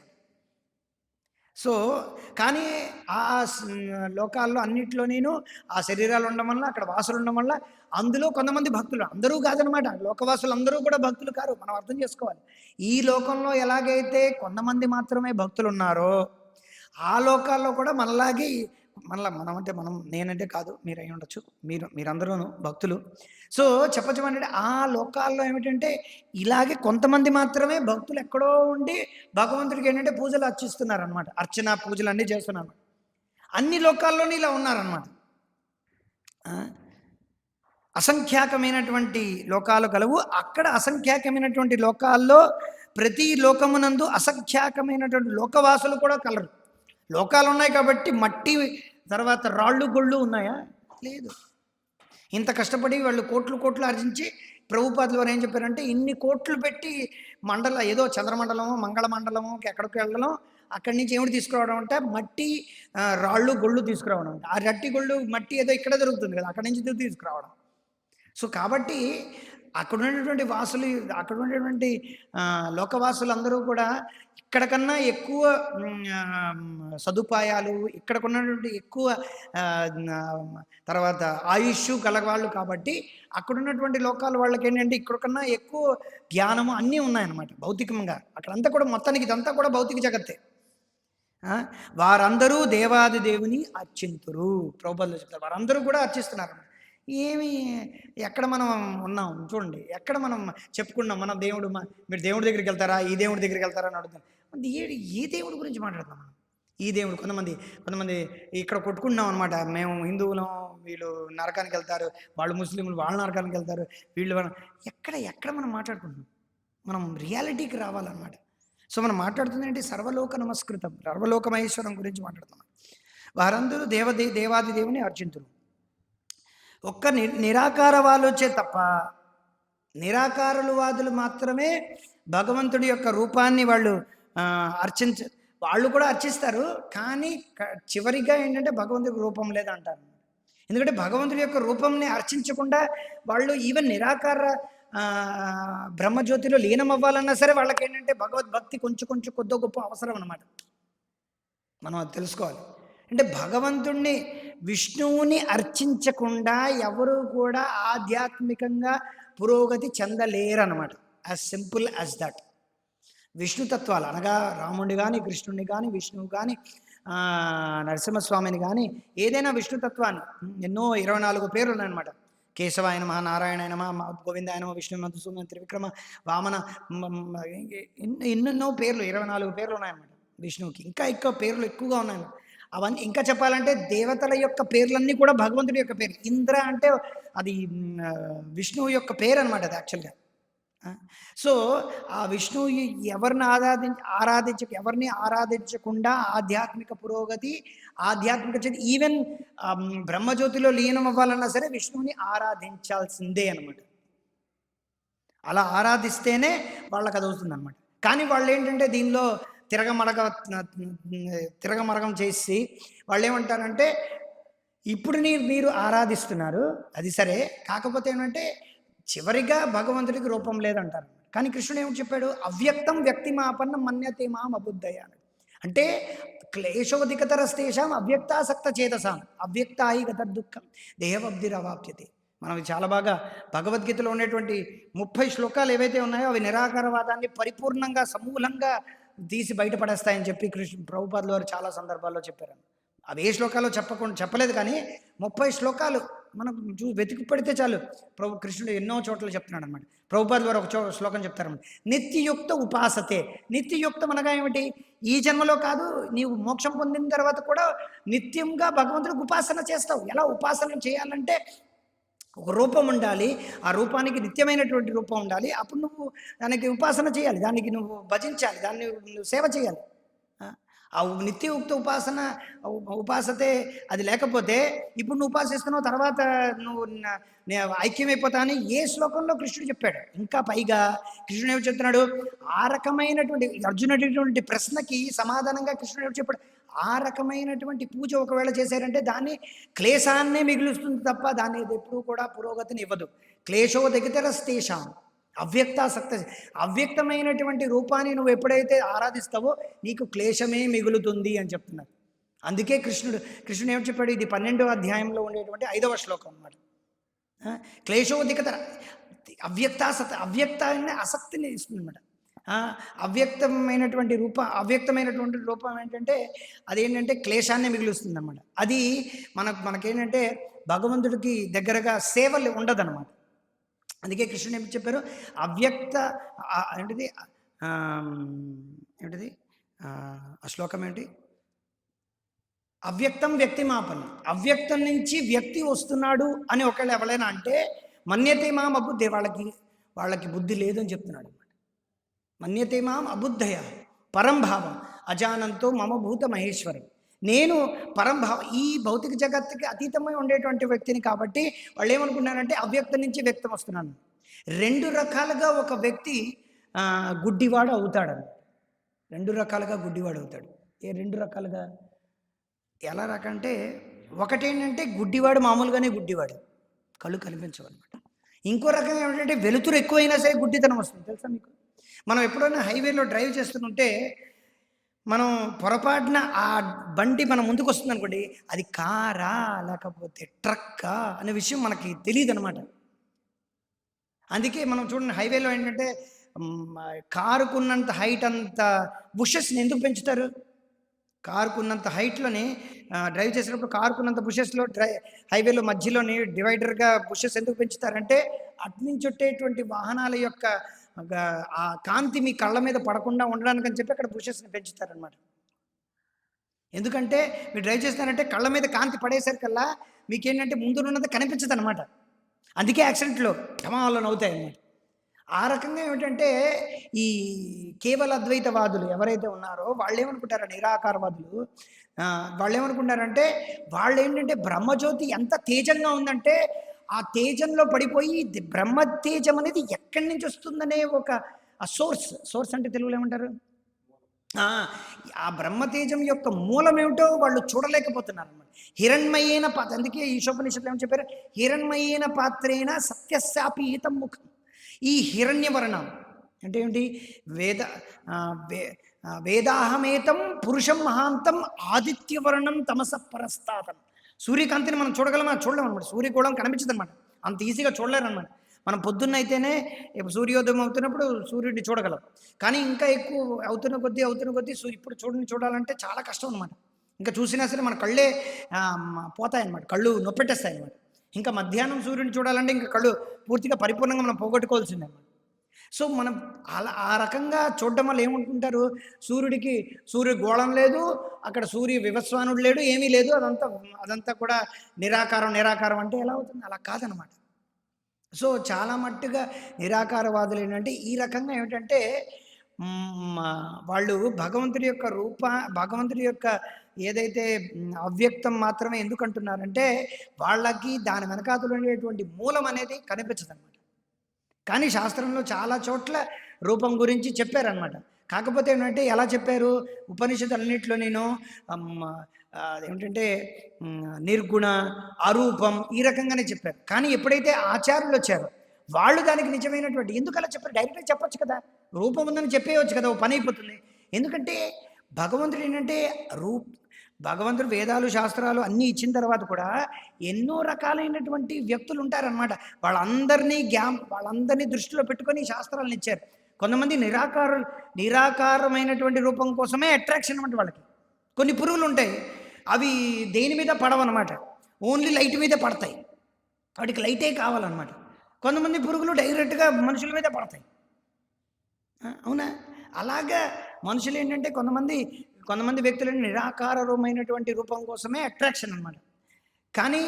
సో, కానీ ఆ లోకాల్లో అన్నిట్లో నేను ఆ శరీరాలు ఉండడం వల్ల, అక్కడ వాసులు ఉండడం వల్ల, అందులో కొంతమంది భక్తులు, అందరూ కాదనమాట. లోకవాసులందరూ కూడా భక్తులు కారు. మనం అర్థం చేసుకోవాలి. ఈ లోకంలో ఎలాగైతే కొంతమంది మాత్రమే భక్తులున్నారో, ఆ లోకాల్లో కూడా మనలాగే మనమంటే నేనంటే కాదు, మీరై ఉండొచ్చు. మీరందరూను భక్తులు. సో, చెప్పచ్చేమంటే ఆ లోకాల్లో ఏమిటంటే, ఇలాగే కొంతమంది మాత్రమే భక్తులు ఎక్కడో ఉండి భగవంతుడికి ఏంటంటే పూజలు అర్చిస్తున్నారనమాట. అర్చన పూజలన్నీ చేస్తున్నారు. అన్ని లోకాల్లోనూ ఇలా ఉన్నారనమాట. ఆ! అసంఖ్యాకమైనటువంటి లోకాలు కలవు. అక్కడ అసంఖ్యాకమైనటువంటి లోకాల్లో ప్రతి లోకమునందు అసంఖ్యాకమైనటువంటి లోకవాసులు కూడా కలరు. లోకాలున్నాయి కాబట్టి మట్టి తర్వాత రాళ్ళు గొళ్ళు ఉన్నాయా? లేదు. ఇంత కష్టపడి వాళ్ళు కోట్లు కోట్లు ఆర్జించి ప్రభుపాదుల వారు ఏం చెప్పారంటే, ఇన్ని కోట్లు పెట్టి ఏదో చంద్రమండలమో, మంగళమండలమో ఎక్కడికి వెళ్ళడం, అక్కడి నుంచి ఏమిటి తీసుకురావడం అంటే మట్టి, రాళ్ళు గొళ్ళు తీసుకురావడం. ఆ రట్టి గొళ్ళు మట్టి ఏదో ఇక్కడ దొరుకుతుంది కదా, అక్కడి నుంచి తీసుకురావడం. సో కాబట్టి అక్కడ ఉన్నటువంటి లోకవాసులందరూ కూడా ఇక్కడ కన్నా ఎక్కువ సదుపాయాలు, ఇక్కడకున్నటువంటి ఎక్కువ తర్వాత ఆయుష్ కలవాళ్ళు కాబట్టి అక్కడున్నటువంటి లోకాల వాళ్ళకి ఏంటంటే ఇక్కడ కన్నా ఎక్కువ జ్ఞానము అన్నీ ఉన్నాయన్నమాట భౌతికంగా. అక్కడంతా కూడా మొత్తానికి ఇదంతా కూడా భౌతిక జగత్తే. వారందరూ దేవాది దేవుని అర్చింతురు. ప్రభుపాదులు చెప్తారు, వారందరూ కూడా అర్చిస్తున్నారు. ఏమి ఎక్కడ మనం ఉన్నాం చూడండి, ఎక్కడ మనం చెప్పుకున్నాం మన దేవుడు, మీరు దేవుడి దగ్గరికి వెళ్తారా, ఈ దేవుడి దగ్గరికి వెళ్తారా అని అడుగుతాం. ఏ దేవుడి గురించి మాట్లాడుతున్నాం మనం? ఈ దేవుడు కొంతమంది ఇక్కడ కొట్టుకుంటున్నాం అనమాట. మేము హిందువులం, వీళ్ళు నరకానికి వెళ్తారు, వాళ్ళు ముస్లింలు వాళ్ళు నరకానికి వెళ్తారు, వీళ్ళు ఎక్కడ మనం మాట్లాడుకుంటున్నాం? మనం రియాలిటీకి రావాలన్నమాట. సో మనం మాట్లాడుతుంది ఏంటి? సర్వలోక నమస్కృతం, సర్వలోక మహేశ్వరం గురించి మాట్లాడుతున్నాం. వారందరూ దేవాది దేవుని అర్చింతులు. ఒక్క నిరాకార వాళ్ళు వచ్చే తప్ప, నిరాకారులవాదులు మాత్రమే భగవంతుడి యొక్క రూపాన్ని వాళ్ళు వాళ్ళు కూడా అర్చిస్తారు. కానీ చివరిగా ఏంటంటే భగవంతుడికి రూపం లేదంటారు. ఎందుకంటే భగవంతుడి యొక్క రూపంని అర్చించకుండా వాళ్ళు ఈవెన్ నిరాకార బ్రహ్మజ్యోతిలో లీనం అవ్వాలన్నా సరే వాళ్ళకి ఏంటంటే భగవద్భక్తి కొంచెం కొద్దో గొప్ప అవసరం అన్నమాట. మనం అది తెలుసుకోవాలి. అంటే భగవంతుణ్ణి, విష్ణువుని అర్చించకుండా ఎవరు కూడా ఆధ్యాత్మికంగా పురోగతి చెందలేరన్నమాట. As simple as that. విష్ణుతత్వాలు అనగా రాముడిని కానీ, కృష్ణుడిని కానీ, విష్ణువు కానీ, నరసింహస్వామిని కానీ, ఏదైనా విష్ణుతత్వాన్ని ఎన్నో 24 పేర్లు ఉన్నాయన్నమాట. కేశవాయ నమః, నారాయణాయ నమః, గోవిందాయ నమః, విష్ణు మధుసూదన త్రివిక్రమ వామన, ఎన్నెన్నో పేర్లు, 24 పేర్లు ఉన్నాయన్నమాట విష్ణువుకి. ఇంకా ఎక్కువ పేర్లు ఎక్కువగా ఉన్నాయి. అవన్నీ ఇంకా చెప్పాలంటే దేవతల యొక్క పేర్లన్నీ కూడా భగవంతుడి యొక్క పేరు. ఇంద్ర అంటే అది విష్ణువు యొక్క పేరు అనమాట అది యాక్చువల్గా. సో ఆ విష్ణువు ఎవరిని ఆరాధించకుండా ఆధ్యాత్మిక పురోగతి, ఆధ్యాత్మిక ఈవెన్ బ్రహ్మజ్యోతిలో లీనం అవ్వాలన్నా సరే విష్ణువుని ఆరాధించాల్సిందే అనమాట. అలా ఆరాధిస్తేనే వాళ్ళకి అది అవుతుంది అనమాట. కానీ వాళ్ళు ఏంటంటే దీనిలో తిరగమరగం చేసి వాళ్ళు ఏమంటారంటే, ఇప్పుడు మీరు ఆరాధిస్తున్నారు అది సరే, కాకపోతే ఏమంటే చివరిగా భగవంతుడికి రూపం లేదంటారు. కానీ కృష్ణుడు ఏమిటి చెప్పాడు? అవ్యక్తం వ్యక్తిమాపన్నం మన్యతే మాం అబుద్ధయ. అంటే క్లేశోధికతరస్తేషాం అవ్యక్తాసక్త చేతసాం అవ్యక్తాయి గత దుఃఖం దేహవబ్ధిరవాప్యతే. మనం చాలా బాగా భగవద్గీతలో ఉండేటువంటి 30 శ్లోకాలు ఏవైతే ఉన్నాయో అవి నిరాకారవాదాన్ని పరిపూర్ణంగా సమూలంగా తీసి బయటపడేస్తాయని చెప్పి ప్రభుపాదుల వారు చాలా సందర్భాల్లో చెప్పారు. అవి ఏ శ్లోకాల్లో చెప్పలేదు, కానీ 30 శ్లోకాలు మనకు వెతికి పడితే చాలు. కృష్ణుడు ఎన్నో చోట్ల చెప్తున్నాడు అనమాట. ప్రభుపాదుల వారు ఒక శ్లోకం చెప్తారన్నమాట. నిత్యయుక్త ఉపాసతే. నిత్యయుక్తం అనగా ఏమిటి? ఈ జన్మలో కాదు, నీవు మోక్షం పొందిన తర్వాత కూడా నిత్యంగా భగవంతుడికి ఉపాసన చేస్తావు. ఎలా ఉపాసన చేయాలంటే ఒక రూపం ఉండాలి, ఆ రూపానికి నిత్యమైనటువంటి రూపం ఉండాలి. అప్పుడు నువ్వు దానికి ఉపాసన చేయాలి, దానికి నువ్వు భజించాలి, దాన్ని నువ్వు సేవ చేయాలి. ఆ నిత్యయుక్త ఉపాసతే అది లేకపోతే ఇప్పుడు నువ్వు ఉపాసిస్తున్నావు, తర్వాత నువ్వు ఐక్యమైపోతా అని ఏ శ్లోకంలో కృష్ణుడు చెప్పాడు. ఇంకా పైగా కృష్ణుడు ఏమి చెప్తున్నాడు? ఆ రకమైనటువంటి అర్జునుడిటువంటి ప్రశ్నకి సమాధానంగా కృష్ణుడు ఏమి చెప్పాడు? ఆ రకమైనటువంటి పూజ ఒకవేళ చేశారంటే దాన్ని క్లేశాన్నే మిగులుస్తుంది తప్ప దాన్ని ఎప్పుడూ కూడా పురోగతిని ఇవ్వదు. క్లేశోదగితరస్తేషాం అవ్యక్తాసక్త. అవ్యక్తమైనటువంటి రూపాన్ని నువ్వు ఎప్పుడైతే ఆరాధిస్తావో నీకు క్లేశమే మిగులుతుంది అని చెప్తున్నారు. అందుకే కృష్ణుడు ఏమి చెప్పాడు? ఇది 12వ అధ్యాయంలో ఉండేటువంటి 5వ శ్లోకం అన్నమాట. క్లేశోధికత అవ్యక్తాన్ని ఆసక్తిని ఇస్తుంది అనమాట. అవ్యక్తమైనటువంటి రూపం ఏంటంటే అదేంటంటే క్లేశాన్ని మిగులుస్తుంది అనమాట. అది మనకేంటంటే భగవంతుడికి దగ్గరగా సేవలు ఉండదన్నమాట. అందుకే కృష్ణుడు ఏమి చెప్పారు? ఏంటిది ఆ శ్లోకం ఏంటి? అవ్యక్తం వ్యక్తిమాపన్నం. అవ్యక్తం నుంచి వ్యక్తి వస్తున్నాడు అని ఒకళ్ళు ఎవరైనా అంటే మన్యతే మాం అబుద్ధే, వాళ్ళకి బుద్ధి లేదని చెప్తున్నాడు అనమాట. మన్యతే మాం అబుద్ధయ పరంభావం అజానంతో మమ భూత మహేశ్వరం. నేను పరంభావం, ఈ భౌతిక జగత్తుకి అతీతమై ఉండేటువంటి వ్యక్తిని. కాబట్టి వాళ్ళు ఏమనుకున్నారంటే అవ్యక్తం నుంచి వ్యక్తం వస్తున్నాను. 2 రకాలుగా ఒక వ్యక్తి గుడ్డివాడు అవుతాడు. 2 రకాలుగా గుడ్డివాడు అవుతాడు. ఏ 2 రకాలుగా? ఎలా రకంటే ఒకటేంటంటే గుడ్డివాడు మామూలుగానే గుడ్డివాడు, కళ్ళు కనిపించవు అనమాట. ఇంకో రకం ఏమిటంటే వెలుతురు ఎక్కువైనా సరే గుడ్డితనం వస్తుంది. తెలుసా మీకు? మనం ఎప్పుడైనా హైవేలో డ్రైవ్ చేస్తుంటే మనం పొరపాటున ఆ బండి మన ముందుకు వస్తుంది అనుకోండి, అది కారా లేకపోతే ట్రక్కా అనే విషయం మనకి తెలియదు అనమాట. అందుకే మనం చూడండి హైవేలో ఏంటంటే కారుకున్నంత హైట్ అంత బుషెస్ని ఎందుకు పెంచుతారు? కారుకున్నంత హైట్లోనే డ్రైవ్ చేసినప్పుడు కారుకున్నంత బుషెస్లో హైవేలో మధ్యలోని డివైడర్గా బుషెస్ ఎందుకు పెంచుతారంటే అట్నుంచి వచ్చేటువంటి వాహనాల యొక్క ఆ కాంతి మీ కళ్ళ మీద పడకుండా ఉండడానికి అని చెప్పి అక్కడ బుషెస్ని పెంచుతారనమాట. ఎందుకంటే మీరు డ్రైవ్ చేస్తారంటే కళ్ళ మీద కాంతి పడేసరికల్లా మీకేంటంటే ముందున్నది కనిపించదు అనమాట. అందుకే యాక్సిడెంట్లో ఢమాలను అవుతాయి అన్నమాట. ఆ రకంగా ఏమిటంటే ఈ కేవల అద్వైతవాదులు ఎవరైతే ఉన్నారో వాళ్ళు ఏమనుకుంటారో, నిరాకారవాదులు వాళ్ళు ఏమనుకుంటారంటే వాళ్ళు ఏంటంటే బ్రహ్మజ్యోతి ఎంత తేజంగా ఉందంటే ఆ తేజంలో పడిపోయి బ్రహ్మ తేజం అనేది ఎక్కడి నుంచి వస్తుందనే ఒక సోర్స్ అంటే తెలుగులో ఏమంటారు? ఆ బ్రహ్మతేజం యొక్క మూలం ఏమిటో వాళ్ళు చూడలేకపోతున్నారు అన్నమాట. హిరణ్మయేన పాత్ర, అందుకే ఈశోపనిషత్తులు ఏమని చెప్పారు? హిరణ్మయేన పాత్రేణ సత్యశాపీతం ముఖం. ఈ హిరణ్యవర్ణం అంటే ఏమిటి? వేదాహమేతం పురుషం మహాంతం ఆదిత్యవర్ణం తమస పరస్తాతం. సూర్యకాంతిని మనం చూడగలమా? చూడలేం అనమాట. సూర్యగోళం కనిపించదు అనమాట. అంత ఈజీగా చూడలేరనమాట. మనం పొద్దున్న అయితేనే సూర్యోదయం అవుతున్నప్పుడు సూర్యుడిని చూడగలం. కానీ ఇంకా ఎక్కువ అవుతున్న కొద్దీ ఇప్పుడు చూడాలంటే చాలా కష్టం అనమాట. ఇంకా చూసినా సరే మన కళ్ళే పోతాయన్నమాట, కళ్ళు నొప్పెట్టేస్తాయి అనమాట. ఇంకా మధ్యాహ్నం సూర్యుడిని చూడాలంటే ఇంకా కళ్ళు పూర్తిగా పరిపూర్ణంగా మనం పోగొట్టుకోవాల్సిందే అనమాట. సో మనం ఆ రకంగా చూడడం వల్ల ఏమనుకుంటారు? సూర్యగోళం లేదు, అక్కడ సూర్య వివస్వానుడు లేడు, ఏమీ లేదు, అదంతా కూడా నిరాకారం అంటే ఎలా అవుతుంది? అలా కాదనమాట. సో చాలా మట్టుగా నిరాకారవాదులు ఏంటంటే ఈ రకంగా ఏమిటంటే వాళ్ళు భగవంతుడి యొక్క ఏదైతే అవ్యక్తం మాత్రమే ఎందుకు అంటున్నారంటే వాళ్ళకి దాని వెనకాతలు ఉండేటువంటి మూలం అనేది కనిపించదు అనమాట. కానీ శాస్త్రంలో చాలా చోట్ల రూపం గురించి చెప్పారనమాట. కాకపోతే ఏంటంటే ఎలా చెప్పారు? ఉపనిషత్తులన్నింటిలో నేను ఏమిటంటే నిర్గుణ, అరూపం ఈ రకంగానే చెప్పారు. కానీ ఎప్పుడైతే ఆచార్యులు వచ్చారో వాళ్ళు దానికి నిజమైనటువంటి ఎందుకు అలా చెప్పారు? డైరెక్ట్గా చెప్పొచ్చు కదా, రూపం ఉందని చెప్పేయచ్చు కదా, ఓ పని అయిపోతుంది. ఎందుకంటే భగవంతుడు ఏంటంటే భగవంతుడు వేదాలు శాస్త్రాలు అన్నీ ఇచ్చిన తర్వాత కూడా ఎన్నో రకాలైనటువంటి వ్యక్తులు ఉంటారనమాట. వాళ్ళందరినీ దృష్టిలో పెట్టుకొని శాస్త్రాలను ఇచ్చారు. కొంతమంది నిరాకారమైనటువంటి రూపం కోసమే అట్రాక్షన్ అనమాట. వాళ్ళకి కొన్ని పురుగులు ఉంటాయి, అవి దేని మీద పడవన్నమాట, ఓన్లీ లైట్ మీదే పడతాయి, వాటికి లైటే కావాలన్నమాట. కొంతమంది పురుగులు డైరెక్ట్గా మనుషుల మీద పడతాయి. అవునా? అలాగా మనుషులు ఏంటంటే కొంతమంది వ్యక్తులు నిరాకారమైనటువంటి రూపం కోసమే అట్రాక్షన్ అనమాట. కానీ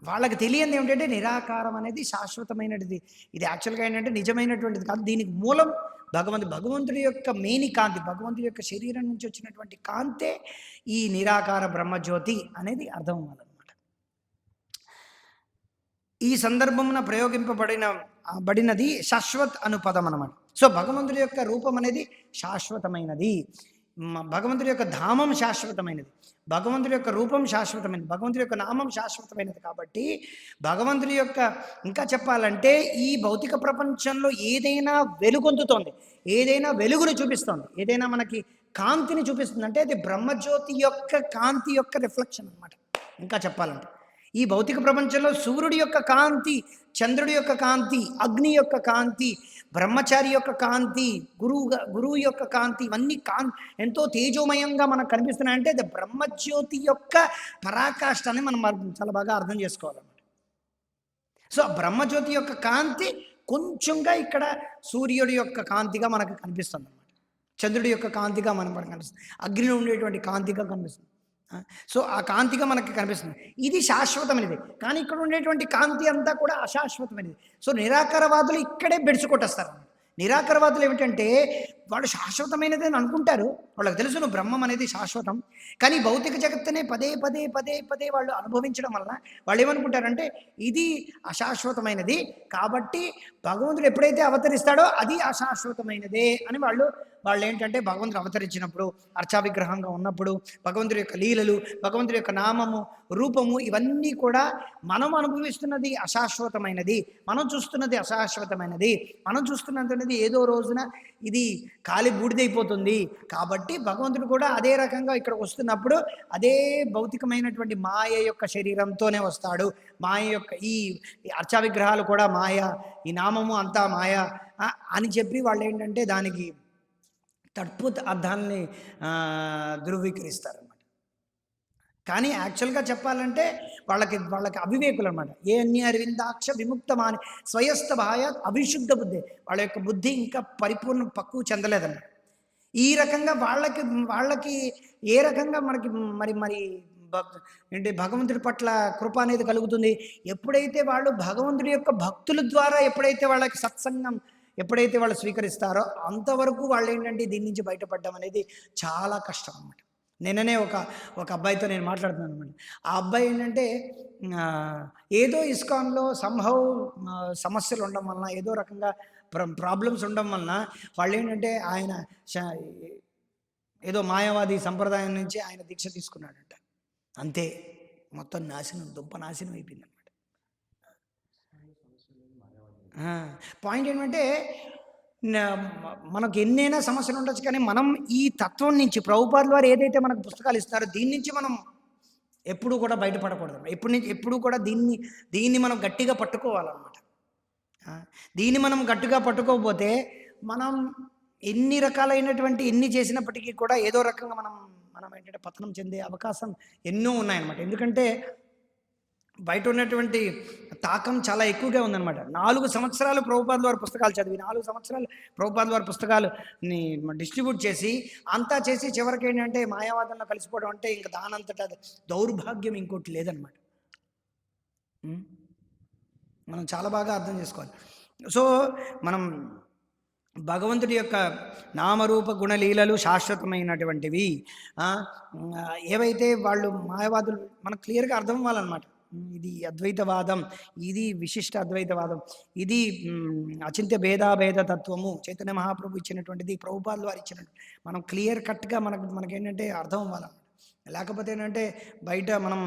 వాళ్ళకి తెలియదు ఏమిటంటే నిరాకారం అనేది శాశ్వతమైనది. ఇది యాక్చువల్గా ఏంటంటే నిజమైనటువంటిది కాదు. దీనికి మూలం భగవంతుడి యొక్క మేని కాంతి, భగవంతుడి యొక్క శరీరం నుంచి వచ్చినటువంటి కాంతే ఈ నిరాకార బ్రహ్మజ్యోతి అనేది అర్థం అవ్వాలన్నమాట. ఈ సందర్భమున ప్రయోగింపబడినది శాశ్వత్ అను పదం అన్నమాట. సో భగవంతుడి యొక్క రూపం అనేది శాశ్వతమైనది. భగవంతుడి యొక్క ధామం శాశ్వతమైనది, భగవంతుడి యొక్క రూపం శాశ్వతమైనది, భగవంతుడి యొక్క నామం శాశ్వతమైనది. కాబట్టి భగవంతుడి యొక్క, ఇంకా చెప్పాలంటే ఈ భౌతిక ప్రపంచంలో ఏదైనా వెలుగొందుతోంది, ఏదైనా వెలుగును చూపిస్తోంది, ఏదైనా మనకి కాంతిని చూపిస్తుంది అంటే అది బ్రహ్మజ్యోతి యొక్క కాంతి యొక్క రిఫ్లెక్షన్ అనమాట. ఇంకా చెప్పాలంటే ఈ భౌతిక ప్రపంచంలో సూర్యుడి యొక్క కాంతి, చంద్రుడి యొక్క కాంతి, అగ్ని యొక్క కాంతి, బ్రహ్మచారి యొక్క కాంతి, గురువు యొక్క కాంతి, ఇవన్నీ ఎంతో తేజోమయంగా మనకు కనిపిస్తున్నాయంటే అది బ్రహ్మజ్యోతి యొక్క పరాకాష్ఠని మనం చాలా బాగా అర్థం చేసుకోవాలన్నమాట. సో బ్రహ్మజ్యోతి యొక్క కాంతి కొంచెంగా ఇక్కడ సూర్యుడి యొక్క కాంతిగా మనకు కనిపిస్తుంది అన్నమాట, చంద్రుడి యొక్క కాంతిగా మనకు కనిపిస్తుంది, అగ్నిలో ఉండేటువంటి కాంతిగా కనిపిస్తుంది. సో ఆ కాంతిగా మనకి కనిపిస్తుంది, ఇది శాశ్వతమైనది. కానీ ఇక్కడ ఉండేటువంటి కాంతి అంతా కూడా అశాశ్వతమైనది. సో నిరాకారవాదులు ఇక్కడే బెడిసికొట్టేస్తారు. నిరాకారవాదులు ఏమిటంటే వాళ్ళు శాశ్వతమైనది అని అనుకుంటారు, వాళ్ళకి తెలుసును బ్రహ్మం అనేది శాశ్వతం. కానీ భౌతిక జగత్తునే పదే పదే పదే పదే వాళ్ళు అనుభవించడం వల్ల వాళ్ళు ఏమనుకుంటారంటే ఇది అశాశ్వతమైనది, కాబట్టి భగవంతుడు ఎప్పుడైతే అవతరిస్తాడో అది అశాశ్వతమైనదే అని వాళ్ళు ఏంటంటే భగవంతుడు అవతరించినప్పుడు, అర్చా విగ్రహంగా ఉన్నప్పుడు, భగవంతుడి యొక్క లీలలు, భగవంతుడి యొక్క నామము, రూపము, ఇవన్నీ కూడా మనం అనుభవిస్తున్నది అశాశ్వతమైనది, మనం చూస్తున్నది అశాశ్వతమైనది, మనం చూస్తున్నది ఏదో రోజున ఇది కాలి బూడిదైపోతుంది. కాబట్టి భగవంతుడు కూడా అదే రకంగా ఇక్కడ వస్తున్నప్పుడు అదే భౌతికమైనటువంటి మాయ యొక్క శరీరంతోనే వస్తాడు. మాయ యొక్క ఈ అర్చా విగ్రహాలు కూడా మాయ, ఈ నామము అంతా మాయ అని చెప్పి వాళ్ళు ఏంటంటే దానికి తద్భుత అర్థాలని ధృవీకరిస్తారనమాట. కానీ యాక్చువల్గా చెప్పాలంటే వాళ్ళకి అవివేకులు అనమాట. ఏ అన్యరవిందాక్ష విముక్తమాని స్వయస్థ భాయ అవిశుద్ధ బుద్ధి, వాళ్ళ యొక్క బుద్ధి ఇంకా పరిపూర్ణ పక్వ చెందలేదన్నమాట. ఈ రకంగా వాళ్ళకి ఏ రకంగా మనకి మరి ఏంటి భగవంతుడి పట్ల కృప అనేది కలుగుతుంది ఎప్పుడైతే వాళ్ళు భగవంతుడి యొక్క భక్తుల ద్వారా ఎప్పుడైతే వాళ్ళకి సత్సంగం ఎప్పుడైతే వాళ్ళు స్వీకరిస్తారో అంతవరకు వాళ్ళు ఏంటంటే దీని నుంచి బయటపడడం అనేది చాలా కష్టం అన్నమాట. నిన్ననే ఒక అబ్బాయితో నేను మాట్లాడుతున్నాను అనమాట. ఆ అబ్బాయి ఏంటంటే ఏదో ఇస్కాన్లో సంభవ్ సమస్యలు ఉండడం వలన, ఏదో రకంగా ప్రాబ్లమ్స్ ఉండడం వలన వాళ్ళు ఏంటంటే ఆయన ఏదో మాయావాది సంప్రదాయం నుంచి ఆయన దీక్ష తీసుకున్నాడంట. అంతే, మొత్తం నాశనం, దుంప నాశనం అయిపోయింది అనమాట. పాయింట్ ఏంటంటే మనకు ఎన్నైనా సమస్యలు ఉండొచ్చు, కానీ మనం ఈ తత్వం నుంచి ప్రభుపాదుల వారు ఏదైతే మనకు పుస్తకాలు ఇస్తారో దీని నుంచి మనం ఎప్పుడూ కూడా బయటపడకూడదు. ఎప్పుడు కూడా దీన్ని మనం గట్టిగా పట్టుకోవాలన్నమాట. దీన్ని మనం గట్టిగా పట్టుకోకపోతే మనం ఎన్ని రకాలైనటువంటి ఎన్ని చేసినప్పటికీ కూడా ఏదో రకంగా మనం ఏంటంటే పతనం చెందే అవకాశం ఎన్నో ఉన్నాయన్నమాట. ఎందుకంటే బయట ఉన్నటువంటి తాకం చాలా ఎక్కువగా ఉందన్నమాట. 4 సంవత్సరాలు ప్రభుపాదుల వారి పుస్తకాలు చదివి, 4 సంవత్సరాలు ప్రభుపాదుల వారి పుస్తకాలని డిస్ట్రిబ్యూట్ చేసి అంతా చేసి చివరికి ఏంటంటే మాయావాదంలో కలిసిపోవడం అంటే ఇంకా దానంతటా దౌర్భాగ్యం ఇంకోటి లేదనమాట. మనం చాలా బాగా అర్థం చేసుకోవాలి. సో మనం భగవంతుడి యొక్క నామరూప గుణలీలలు శాశ్వతమైనటువంటివి. ఏవైతే వాళ్ళు మాయావాదులు మనకు క్లియర్గా అర్థం అవ్వాలన్నమాట. ఇది అద్వైతవాదం, ఇది విశిష్ట అద్వైతవాదం, ఇది అచింత్య భేదాభేద తత్వము చైతన్య మహాప్రభు ఇచ్చినటువంటిది, ప్రభుపాదుల వారు ఇచ్చినట్టు మనం క్లియర్ కట్గా మనకేంటంటే అర్థం అవ్వాలన్నమాట. లేకపోతే ఏంటంటే బయట మనం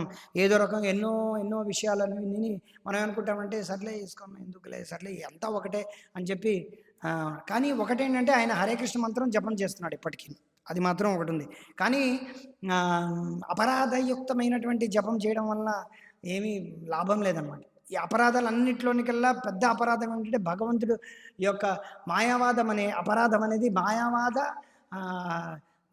ఏదో రకంగా ఎన్నో విషయాలను విని మనం ఏమనుకుంటామంటే సర్లే వేసుకోమా, ఎందుకులే, సర్లే అంతా ఒకటే అని చెప్పి. కానీ ఒకటేంటంటే ఆయన హరే కృష్ణ మంత్రం జపం చేస్తున్నాడు ఇప్పటికీ, అది మాత్రం ఒకటి ఉంది. కానీ అపరాధయుక్తమైనటువంటి జపం చేయడం వల్ల ఏమీ లాభం లేదన్నమాట. ఈ అపరాధాలన్నింటిలోనికల్లా పెద్ద అపరాధం ఏంటంటే భగవంతుడు యొక్క మాయావాదం అనే అపరాధం అనేది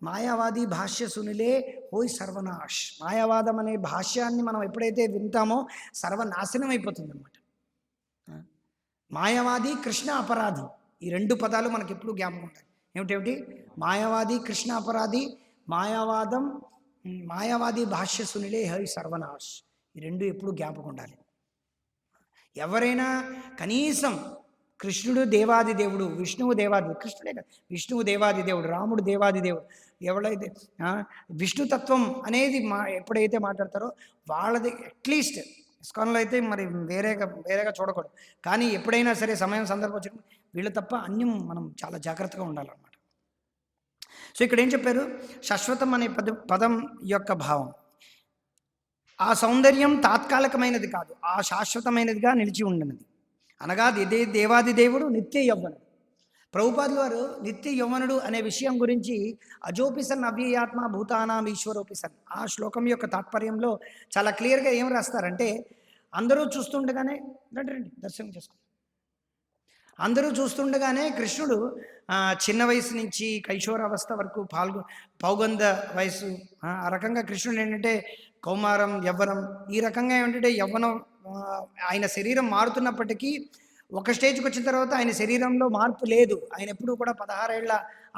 మాయావాది భాష్య సునిలే హోయ్ సర్వనాష్. మాయావాదం అనే భాష్యాన్ని మనం ఎప్పుడైతే వింటామో సర్వనాశనం అయిపోతుంది అన్నమాట. మాయావాది, కృష్ణ అపరాధి, ఈ 2 పదాలు మనకి ఎప్పుడు జ్ఞాపకం ఉంటాయి. ఏమిటేమిటి? మాయావాది, కృష్ణ అపరాధి, మాయావాది భాష్య సునిలే హోయ్ సర్వనాష్, ఈ 2 ఎప్పుడు జ్ఞాపకం ఉండాలి. ఎవరైనా కనీసం కృష్ణుడు దేవాది దేవుడు, విష్ణువు దేవాది, కృష్ణుడే కదా, విష్ణువు దేవాది దేవుడు, రాముడు దేవాది దేవుడు, ఎవరైతే విష్ణుతత్వం అనేది ఎప్పుడైతే మాట్లాడతారో వాళ్ళది అట్లీస్ట్ ఇస్కాన్లో అయితే మరి వేరేగా చూడకూడదు. కానీ ఎప్పుడైనా సరే సమయం సందర్భం వచ్చినప్పుడు వీళ్ళు తప్ప అన్యం మనం చాలా జాగ్రత్తగా ఉండాలన్నమాట. సో ఇక్కడ ఏం చెప్పారు? శాశ్వతం అనే పదం యొక్క భావం, ఆ సౌందర్యం తాత్కాలికమైనది కాదు, ఆ శాశ్వతమైనదిగా నిలిచి ఉండనిది. అనగా దేవాది దేవుడు నిత్య యవ్వనుడు. ప్రభుపాదుల వారు నిత్య యవ్వనుడు అనే విషయం గురించి అజోపిసన్ అవ్యయాత్మ భూతానాం ఈశ్వరోపిసన్, ఆ శ్లోకం యొక్క తాత్పర్యంలో చాలా క్లియర్గా ఏం రాస్తారంటే, అందరూ చూస్తుండగానే రండి దర్శనం చేసుకోండి, అందరూ చూస్తుండగానే కృష్ణుడు చిన్న వయసు నుంచి కైశోరావస్థ వరకు పౌగంధ వయసు, ఆ రకంగా కృష్ణుడు ఏంటంటే కౌమారం, యవ్వనం, ఈ రకంగా ఏమిటంటే యవ్వనం, ఆయన శరీరం మారుతున్నప్పటికీ ఒక స్టేజ్కి వచ్చిన తర్వాత ఆయన శరీరంలో మార్పు లేదు. ఆయన ఎప్పుడూ కూడా 16 ఏళ్ల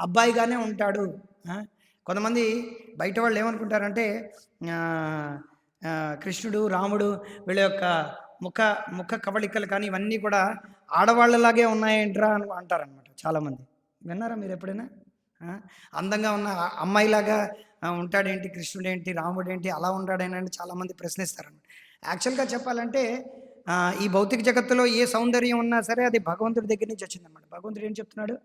అబ్బాయిగానే ఉంటాడు. కొంతమంది బయట వాళ్ళు ఏమనుకుంటారంటే కృష్ణుడు, రాముడు వీళ్ళ యొక్క ముఖ కవళికలు కానీ ఇవన్నీ కూడా ఆడవాళ్ళలాగే ఉన్నాయంట్రా అని అంటారనమాట చాలామంది. విన్నారా మీరు ఎప్పుడైనా? అందంగా ఉన్న అమ్మాయిలాగా ఉంటాడేంటి కృష్ణుడు ఏంటి, రాముడు ఏంటి, అలా ఉంటాడేనంటే చాలామంది ప్రశ్నిస్తారనమాట. యాక్చువల్గా చెప్పాలంటే ఈ భౌతిక జగత్తులో ఏ సౌందర్యం ఉన్నా సరే అది భగవంతుడి దగ్గర నుంచి వచ్చిందనమాట. భగవంతుడు ఏం చెప్తున్నాడు?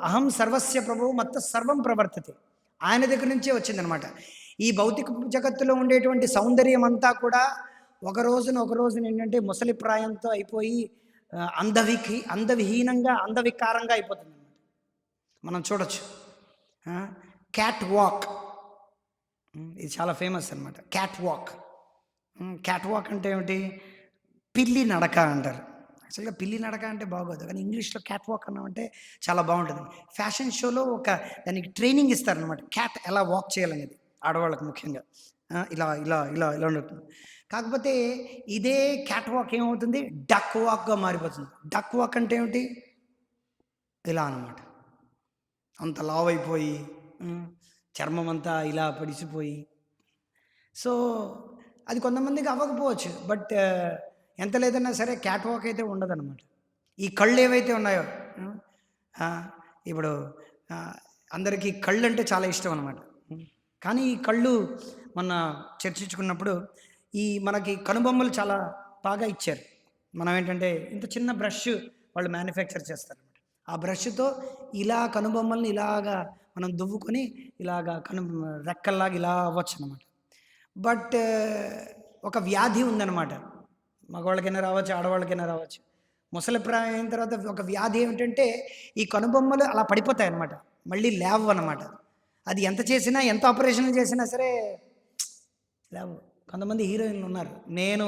అహం సర్వస్య ప్రభువు మత్త సర్వం ప్రవర్తతే, ఆయన దగ్గర నుంచే వచ్చిందనమాట. ఈ భౌతిక జగత్తులో ఉండేటువంటి సౌందర్యం అంతా కూడా ఒక రోజున ఏంటంటే ముసలి ప్రాయంతో అయిపోయి అందవిహీనంగా అందవికారంగా అయిపోతుంది అనమాట. మనం చూడొచ్చు. క్యాట్ వాక్, ఇది చాలా ఫేమస్ అనమాట. క్యాట్ వాక్ అంటే ఏమిటి? పిల్లి నడక అంటారు. యాక్చువల్గా పిల్లి నడక అంటే బాగోదు, కానీ ఇంగ్లీష్లో క్యాట్ వాక్ అన్నామంటే చాలా బాగుంటుంది. ఫ్యాషన్ షోలో దానికి ట్రైనింగ్ ఇస్తారనమాట, క్యాట్ ఎలా వాక్ చేయాలనేది ఆడవాళ్ళకి ముఖ్యంగా. ఇలా ఇలా ఇలా ఇలా ఉంటుంది. కాకపోతే ఇదే క్యాట్ వాక్ ఏమవుతుంది? డక్ వాక్గా మారిపోతుంది. డక్ వాక్ అంటే ఏమిటి? ఇలా అనమాట, అంత లావ్ అయిపోయి చర్మం అంతా ఇలా పడిసిపోయి. సో అది కొంతమందికి అవ్వకపోవచ్చు, బట్ ఎంత లేదన్నా సరే క్యాట్ వాక్ అయితే ఉండదన్నమాట. ఈ కళ్ళు ఏవైతే ఉన్నాయో, ఇప్పుడు అందరికీ కళ్ళు అంటే చాలా ఇష్టం అనమాట. కానీ ఈ కళ్ళు మొన్న చర్చించుకున్నప్పుడు మనకి కనుబొమ్మలు చాలా బాగా ఇచ్చారు. మనం ఏంటంటే ఇంత చిన్న బ్రష్ వాళ్ళు మ్యానుఫ్యాక్చర్ చేస్తారనమాట. ఆ బ్రష్తో ఇలా కనుబొమ్మల్ని ఇలాగా మనం దువ్వుకొని ఇలాగా రెక్కల్లాగా ఇలా అవ్వచ్చు అనమాట. బట్ ఒక వ్యాధి ఉందన్నమాట, మగవాళ్ళకైనా రావచ్చు, ఆడవాళ్ళకైనా రావచ్చు. ముసలిప్రాయం అయిన తర్వాత ఒక వ్యాధి ఏమిటంటే ఈ కనుబొమ్మలు అలా పడిపోతాయి అన్నమాట, మళ్ళీ లేవు అన్నమాట. అది ఎంత చేసినా, ఎంత ఆపరేషన్లు చేసినా సరే లేవు. కొంతమంది హీరోయిన్లు ఉన్నారు. నేను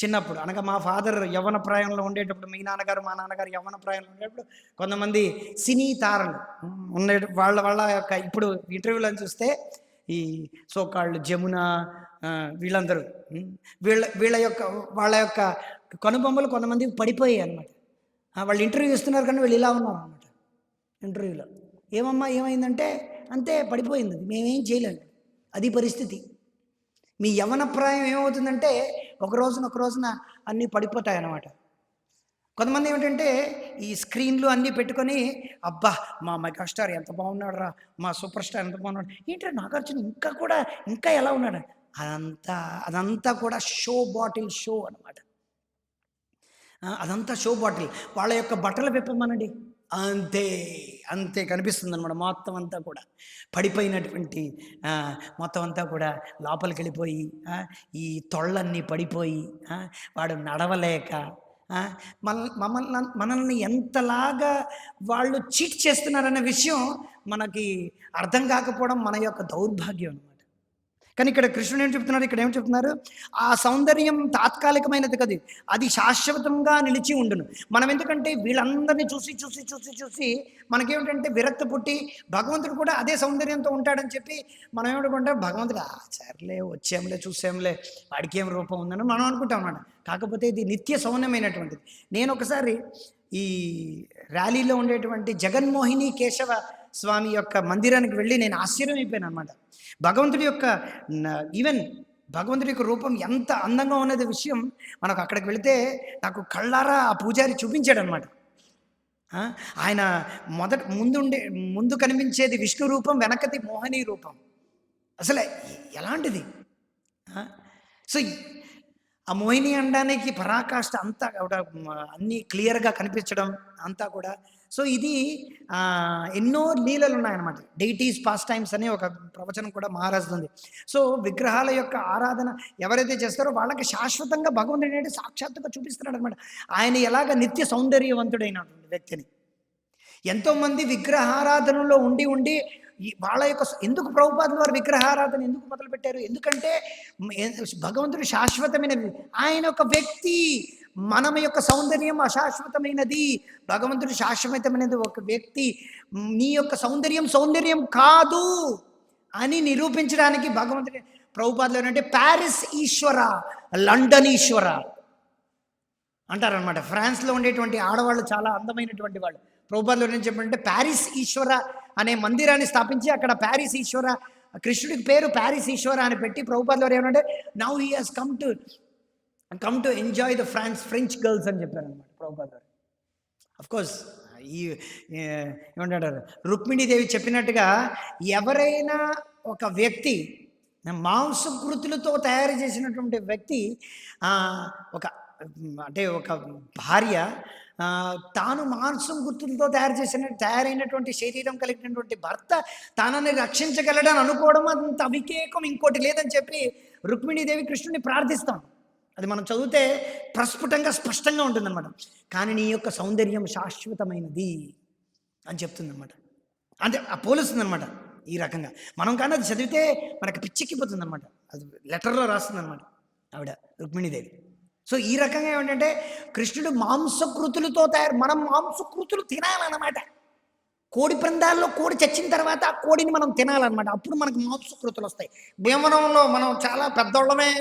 చిన్నప్పుడు అనగా మా ఫాదర్ యవ్వన ప్రాయంలో ఉండేటప్పుడు, మీ నాన్నగారు మా నాన్నగారు యవ్వన ప్రాయంలో ఉండేటప్పుడు కొంతమంది సినీ తారలు ఉండే వాళ్ళ యొక్క ఇప్పుడు ఇంటర్వ్యూలను చూస్తే ఈ సోకాళ్ళు జమున వీళ్ళందరూ వాళ్ళ యొక్క కనుబొమ్మలు కొంతమందికి పడిపోయాయి అన్నమాట. వాళ్ళు ఇంటర్వ్యూ ఇస్తున్నారు కానీ వీళ్ళు ఇలా ఉన్నారు అన్నమాట ఇంటర్వ్యూలో. ఏమమ్మా ఏమైందంటే, అంతే పడిపోయింది, మేమేం చేయలేము, అది పరిస్థితి. మీ యవ్వన ప్రాయం ఏమవుతుందంటే ఒక రోజున అన్నీ పడిపోతాయి అన్నమాట. కొంతమంది ఏమిటంటే ఈ స్క్రీన్లు అన్నీ పెట్టుకొని, అబ్బా మా మెగాస్టార్ ఎంత బాగున్నాడు రా, మా సూపర్ స్టార్ ఎంత బాగున్నాడు, ఏంటంటే నాగార్జున ఇంకా ఎలా ఉన్నాడు, అదంతా కూడా షో బాటిల్ షో అనమాట. అదంతా షో బాటిల్. వాళ్ళ యొక్క బట్టలు విప్పమనండి, అంతే కనిపిస్తుంది అనమాట. మొత్తం అంతా కూడా పడిపోయినటువంటి మొత్తం అంతా కూడా లోపలికి వెళ్ళిపోయి ఈ తొళ్ళన్నీ పడిపోయి వాడు నడవలేక మనల్ని ఎంతలాగా వాళ్ళు చీట్ చేస్తున్నారనే విషయం మనకి అర్థం కాకపోవడం మన యొక్క దౌర్భాగ్యం అనమాట. కానీ ఇక్కడ కృష్ణుడు ఏం చెప్తున్నారు, ఇక్కడ ఏం చెప్తున్నారు? ఆ సౌందర్యం తాత్కాలికమైనది కదా, అది శాశ్వతంగా నిలిచి ఉండును. మనం ఎందుకంటే వీళ్ళందరినీ చూసి మనకేమిటంటే విరక్తి పుట్టి, భగవంతుడు కూడా అదే సౌందర్యంతో ఉంటాడని చెప్పి మనం ఏమనుకుంటాం, భగవంతుడు సర్లే వచ్చాంలే చూసాంలే వాడికి ఏం రూపం ఉందని మనం అనుకుంటాం అన్నమాట. కాకపోతే ఇది నిత్య సౌమ్యమైనటువంటిది. నేను ఒకసారి ఈ ర్యాలీలో ఉండేటువంటి జగన్మోహిని కేశవ స్వామి యొక్క మందిరానికి వెళ్ళి నేను ఆశ్చర్యమైపోయాను అనమాట. భగవంతుడి యొక్క రూపం ఎంత అందంగా ఉన్నది విషయం మనకు అక్కడికి వెళితే నాకు కళ్ళారా ఆ పూజారి చూపించాడు అనమాట. ఆయన ముందు కనిపించేది విష్ణు రూపం, వెనకది మోహిని రూపం. అసలే ఎలాంటిది! సో ఆ మోహిని అనడానికి పరాకాష్ట అంతా కూడా అన్నీ క్లియర్గా కనిపించడం అంతా కూడా సో ఇది ఎన్నో లీలలు ఉన్నాయన్నమాట. డైటీస్ పాస్ టైమ్స్ అనే ఒక ప్రవచనం కూడా మహారాజుది ఉంది. సో విగ్రహాల యొక్క ఆరాధన ఎవరైతే చేస్తారో వాళ్ళకి శాశ్వతంగా భగవంతుడు ఏంటంటే సాక్షాత్తుగా చూపిస్తున్నాడు అనమాట. ఆయన ఎలాగ నిత్య సౌందర్యవంతుడైనటువంటి వ్యక్తిని. ఎంతోమంది విగ్రహారాధనలో ఉండి ఉండి వాళ్ళ యొక్క ఎందుకు ప్రభుపాదుల వారు విగ్రహారాధన ఎందుకు మొదలుపెట్టారు? ఎందుకంటే భగవంతుడు శాశ్వతమైనది, ఆయన ఒక వ్యక్తి. మనం యొక్క సౌందర్యం అశాశ్వతమైనది, భగవంతుడు శాశ్వతమైనది ఒక వ్యక్తి. నీ యొక్క సౌందర్యం కాదు అని నిరూపించడానికి భగవంతుడి ప్రభుపాదులు ఏంటంటే ప్యారిస్ ఈశ్వర, లండన్ ఈశ్వర అంటారనమాట. ఫ్రాన్స్లో ఉండేటువంటి ఆడవాళ్ళు చాలా అందమైనటువంటి వాళ్ళు. ప్రభుపాదులు ఏం చెప్పారంటే ప్యారిస్ ఈశ్వర అనే మందిరాన్ని స్థాపించి అక్కడ ప్యారిస్ ఈశ్వర, కృష్ణుడికి పేరు ప్యారిస్ ఈశ్వర అని పెట్టి ప్రభుపాదులు వారు ఏమంటే now he has come to enjoy the French girls అని చెప్పారనమాట ప్రభుపాదులు వారు. అఫ్కోర్స్ ఈ ఏమంటారు రుక్మిణీదేవి చెప్పినట్టుగా ఎవరైనా ఒక వ్యక్తి మాంసకృతులతో తయారు చేసినటువంటి వ్యక్తి ఒక భార్య తాను మాంసం గుర్తులతో తయారైనటువంటి శరీరం కలిగినటువంటి భర్త తానని రక్షించగలడని అనుకోవడం అంత అవికేకం ఇంకోటి లేదని చెప్పి రుక్మిణీదేవి కృష్ణుని ప్రార్థిస్తాం. అది మనం చదివితే ప్రస్ఫుటంగా స్పష్టంగా ఉంటుందన్నమాట. కానీ నీ యొక్క సౌందర్యం శాశ్వతమైనది అని చెప్తుందన్నమాట. అంటే పోలుస్తుంది అనమాట. ఈ రకంగా మనం కానీ అది చదివితే మనకు పిచ్చెక్కిపోతుంది అనమాట. అది లెటర్లో రాస్తుందన్నమాట ఆవిడ రుక్మిణీదేవి. సో ఈ రకంగా ఏమిటంటే కృష్ణుడు మాంసకృతులతో మనం మాంసకృతులు తినాలన్నమాట. కోడి పందాల్లో కోడి చచ్చిన తర్వాత ఆ కోడిని మనం తినాలన్నమాట. అప్పుడు మనకు మాంసకృతులు వస్తాయి. భీమవరంలో మనం చాలా పెద్దోళ్ళమే,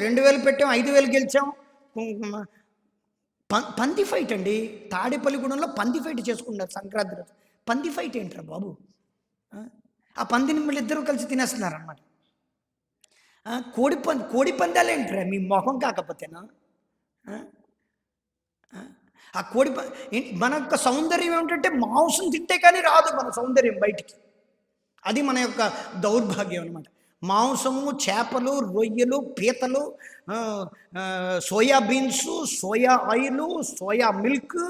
2000 పెట్టాం, 5000 గెలిచాం. పంది ఫైట్ అండి, తాడేపల్లిగూడెంలో పంది ఫైట్ చేసుకున్నారు సంక్రాంతి రోజు. పంది ఫైట్ ఏంట్రా బాబు? ఆ పందిని మళ్ళీ ఇద్దరు కలిసి తినేస్తున్నారనమాట. కోడి పందాలు ఏంట్రా మీ మొహం కాకపోతేనా? ఆ మన యొక్క సౌందర్యం ఏమిటంటే మాంసం తింటే కానీ రాదు మన సౌందర్యం బయటికి. అది మన యొక్క దౌర్భాగ్యం అనమాట. మాంసము, చేపలు, రొయ్యలు, పీతలు, soybeans, soya oil, soya milk